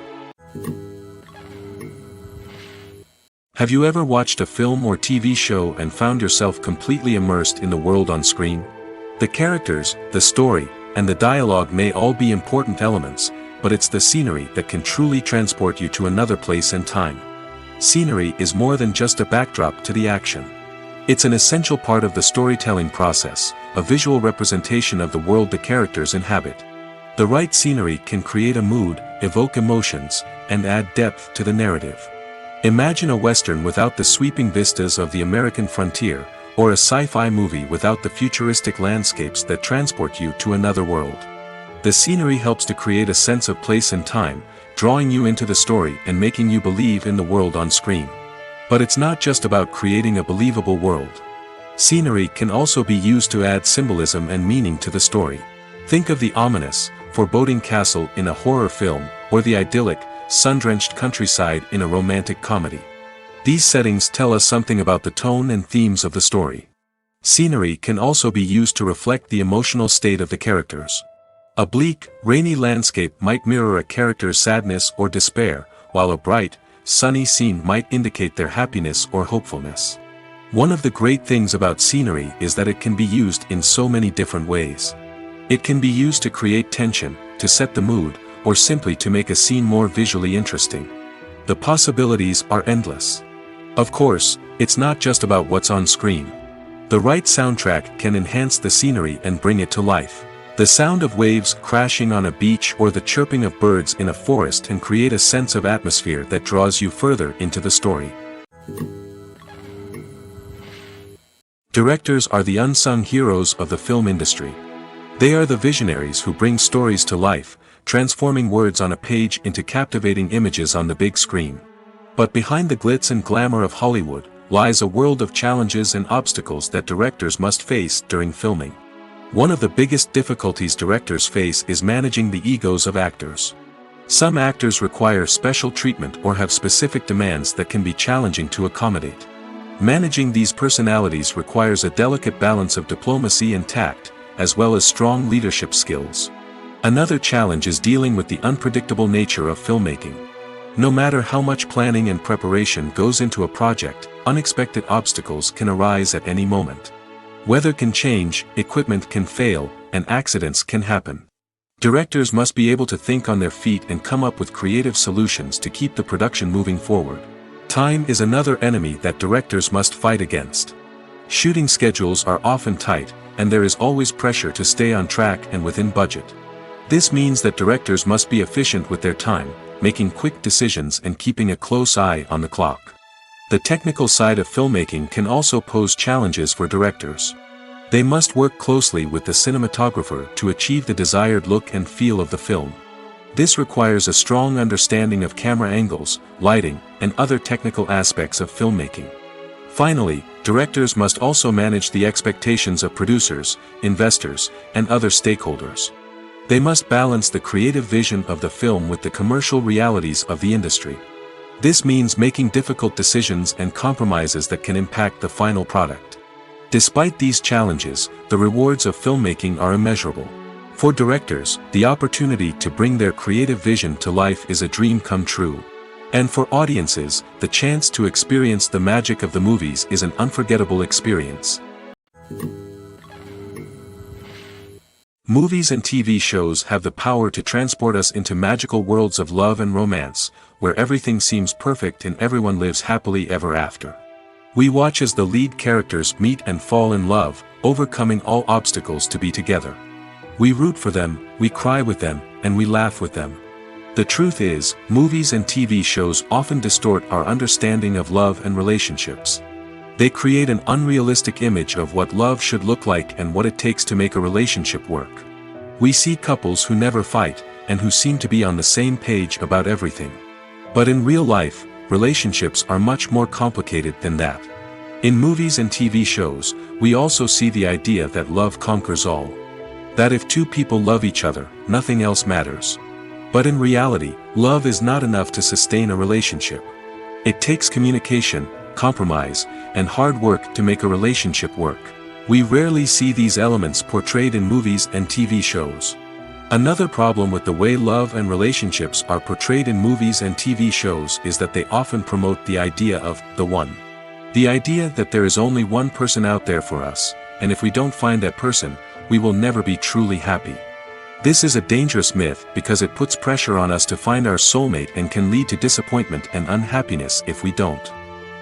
Have you ever watched a film or TV show and found yourself completely immersed in the world on screen? The characters, the story, and the dialogue may all be important elements, but it's the scenery that can truly transport you to another place and time. Scenery is more than just a backdrop to the action. It's an essential part of the storytelling process, a visual representation of the world the characters inhabit. The right scenery can create a mood, evoke emotions, and add depth to the narrative. Imagine a Western without the sweeping vistas of the American frontier, or a sci-fi movie without the futuristic landscapes that transport you to another world. The scenery helps to create a sense of place and time, drawing you into the story and making you believe in the world on screen. But it's not just about creating a believable world. Scenery can also be used to add symbolism and meaning to the story. Think of the ominous, foreboding castle in a horror film, or the idyllic, sun-drenched countryside in a romantic comedy. These settings tell us something about the tone and themes of the story. Scenery can also be used to reflect the emotional state of the characters. A bleak, rainy landscape might mirror a character's sadness or despair, while a bright, sunny scene might indicate their happiness or hopefulness. One of the great things about scenery is that it can be used in so many different ways. It can be used to create tension, to set the mood, or simply to make a scene more visually interesting. The possibilities are endless. Of course, it's not just about what's on screen. The right soundtrack can enhance the scenery and bring it to life. The sound of waves crashing on a beach or the chirping of birds in a forest can create a sense of atmosphere that draws you further into the story. Directors are the unsung heroes of the film industry. They are the visionaries who bring stories to life, transforming words on a page into captivating images on the big screen. But behind the glitz and glamour of Hollywood lies a world of challenges and obstacles that directors must face during filming. One of the biggest difficulties directors face is managing the egos of actors. Some actors require special treatment or have specific demands that can be challenging to accommodate. Managing these personalities requires a delicate balance of diplomacy and tact, as well as strong leadership skills. Another challenge is dealing with the unpredictable nature of filmmaking. No matter how much planning and preparation goes into a project, unexpected obstacles can arise at any moment. Weather can change, equipment can fail, and accidents can happen. Directors must be able to think on their feet and come up with creative solutions to keep the production moving forward. Time is another enemy that directors must fight against. Shooting schedules are often tight, and there is always pressure to stay on track and within budget. This means that directors must be efficient with their time, making quick decisions and keeping a close eye on the clock. The technical side of filmmaking can also pose challenges for directors. They must work closely with the cinematographer to achieve the desired look and feel of the film. This requires a strong understanding of camera angles, lighting, and other technical aspects of filmmaking. Finally, directors must also manage the expectations of producers, investors, and other stakeholders. They must balance the creative vision of the film with the commercial realities of the industry. This means making difficult decisions and compromises that can impact the final product. Despite these challenges, the rewards of filmmaking are immeasurable. For directors, the opportunity to bring their creative vision to life is a dream come true. And for audiences, the chance to experience the magic of the movies is an unforgettable experience. Movies and TV shows have the power to transport us into magical worlds of love and romance, where everything seems perfect and everyone lives happily ever after. We watch as the lead characters meet and fall in love, overcoming all obstacles to be together. We root for them, we cry with them, and we laugh with them. The truth is, movies and TV shows often distort our understanding of love and relationships. They create an unrealistic image of what love should look like and what it takes to make a relationship work. We see couples who never fight, and who seem to be on the same page about everything. But in real life, relationships are much more complicated than that. In movies and TV shows, we also see the idea that love conquers all. That if two people love each other, nothing else matters. But in reality, love is not enough to sustain a relationship. It takes communication, compromise, and hard work to make a relationship work. We rarely see these elements portrayed in movies and TV shows. Another problem with the way love and relationships are portrayed in movies and TV shows is that they often promote the idea of the one. The idea that there is only one person out there for us, and if we don't find that person, we will never be truly happy. This is a dangerous myth because it puts pressure on us to find our soulmate and can lead to disappointment and unhappiness if we don't.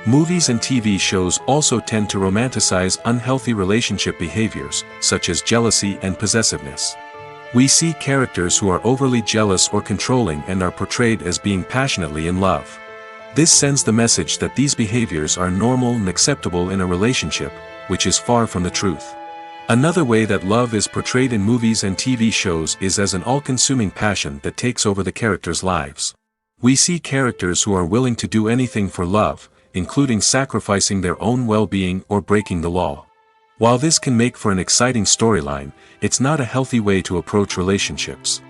Movies and TV shows also tend to romanticize unhealthy relationship behaviors, such as jealousy and possessiveness. We see characters who are overly jealous or controlling and are portrayed as being passionately in love. This sends the message that these behaviors are normal and acceptable in a relationship, which is far from the truth. Another way that love is portrayed in movies and TV shows is as an all-consuming passion that takes over the characters' lives. We see characters who are willing to do anything for love, including sacrificing their own well-being or breaking the law. While this can make for an exciting storyline, it's not a healthy way to approach relationships.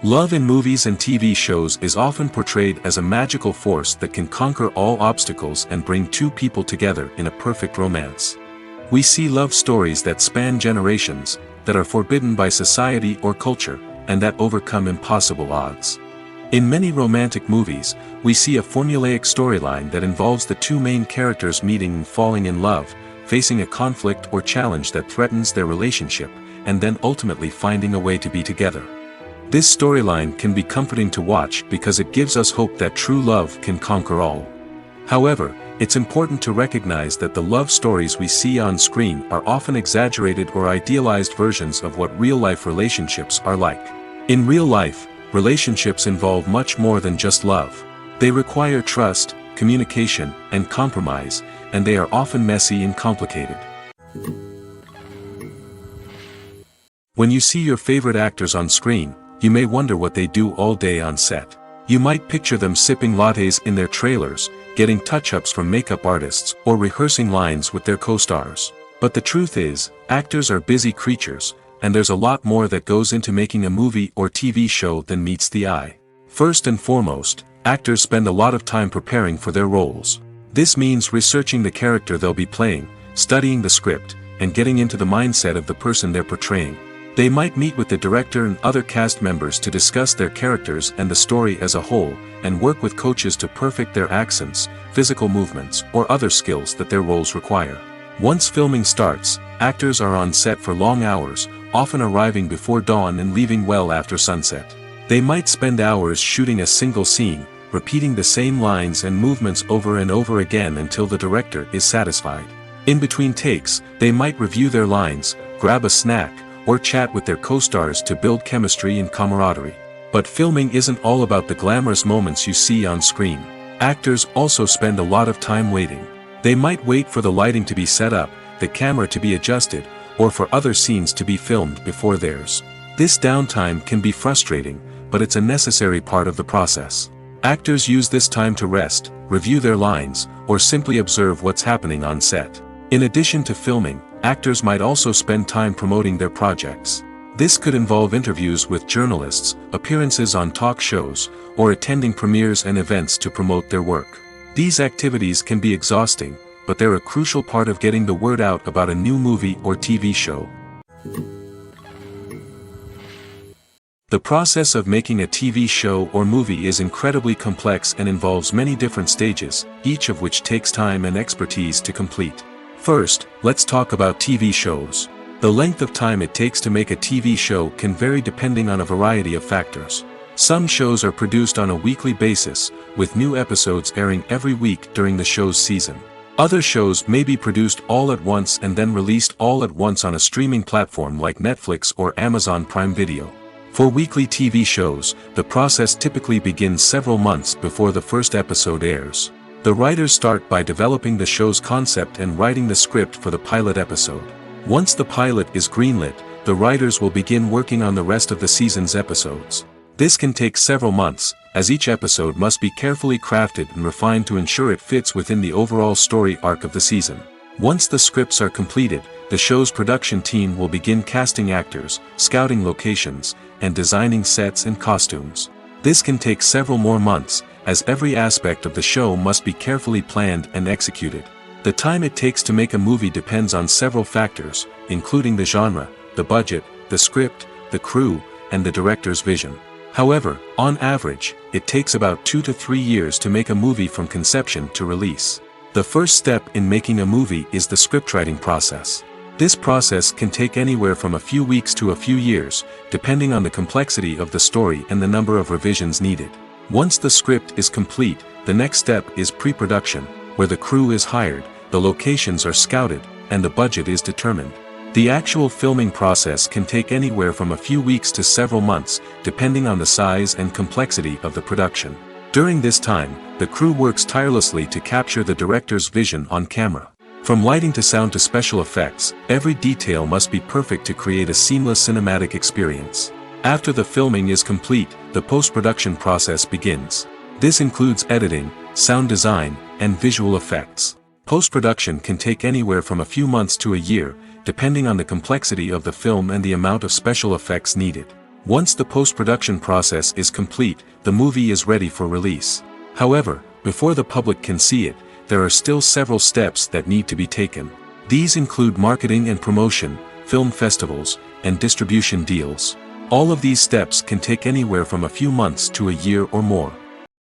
Love in movies and TV shows is often portrayed as a magical force that can conquer all obstacles and bring two people together in a perfect romance. We see love stories that span generations, that are forbidden by society or culture, and that overcome impossible odds. In many romantic movies, we see a formulaic storyline that involves the two main characters meeting and falling in love, facing a conflict or challenge that threatens their relationship, and then ultimately finding a way to be together. This storyline can be comforting to watch because it gives us hope that true love can conquer all. However, it's important to recognize that the love stories we see on screen are often exaggerated or idealized versions of what real-life relationships are like. In real life, relationships involve much more than just love. They require trust, communication, and compromise, and they are often messy and complicated. When you see your favorite actors on screen, you may wonder what they do all day on set. You might picture them sipping lattes in their trailers, getting touch-ups from makeup artists, or rehearsing lines with their co-stars. But the truth is, actors are busy creatures, and there's a lot more that goes into making a movie or TV show than meets the eye. First and foremost, actors spend a lot of time preparing for their roles. This means researching the character they'll be playing, studying the script, and getting into the mindset of the person they're portraying. They might meet with the director and other cast members to discuss their characters and the story as a whole, and work with coaches to perfect their accents, physical movements, or other skills that their roles require. Once filming starts, actors are on set for long hours, often arriving before dawn and leaving well after sunset. They might spend hours shooting a single scene, repeating the same lines and movements over and over again until the director is satisfied. In between takes, they might review their lines, grab a snack, or chat with their co-stars to build chemistry and camaraderie. But filming isn't all about the glamorous moments you see on screen. Actors also spend a lot of time waiting. They might wait for the lighting to be set up, the camera to be adjusted, or for other scenes to be filmed before theirs. This downtime can be frustrating, but it's a necessary part of the process. Actors use this time to rest, review their lines, or simply observe what's happening on set. In addition to filming, actors might also spend time promoting their projects. This could involve interviews with journalists, appearances on talk shows, or attending premieres and events to promote their work. These activities can be exhausting, but they're a crucial part of getting the word out about a new movie or TV show. The process of making a TV show or movie is incredibly complex and involves many different stages, each of which takes time and expertise to complete. First, let's talk about TV shows. The length of time it takes to make a TV show can vary depending on a variety of factors. Some shows are produced on a weekly basis, with new episodes airing every week during the show's season. Other shows may be produced all at once and then released all at once on a streaming platform like Netflix or Amazon Prime Video. For weekly TV shows, the process typically begins several months before the first episode airs. The writers start by developing the show's concept and writing the script for the pilot episode. Once the pilot is greenlit, the writers will begin working on the rest of the season's episodes. This can take several months, as each episode must be carefully crafted and refined to ensure it fits within the overall story arc of the season. Once the scripts are completed, the show's production team will begin casting actors, scouting locations, and designing sets and costumes. This can take several more months, as every aspect of the show must be carefully planned and executed. The time it takes to make a movie depends on several factors, including the genre, the budget, the script, the crew, and the director's vision. However, on average, it takes about 2 to 3 years to make a movie from conception to release. The first step in making a movie is the scriptwriting process. This process can take anywhere from a few weeks to a few years, depending on the complexity of the story and the number of revisions needed. Once the script is complete, the next step is pre-production, where the crew is hired, the locations are scouted, and the budget is determined. The actual filming process can take anywhere from a few weeks to several months, depending on the size and complexity of the production. During this time, the crew works tirelessly to capture the director's vision on camera. From lighting to sound to special effects, every detail must be perfect to create a seamless cinematic experience. After the filming is complete, the post-production process begins. This includes editing, sound design, and visual effects. Post-production can take anywhere from a few months to a year, depending on the complexity of the film and the amount of special effects needed. Once the post-production process is complete, the movie is ready for release. However, before the public can see it, there are still several steps that need to be taken. These include marketing and promotion, film festivals, and distribution deals. All of these steps can take anywhere from a few months to a year or more.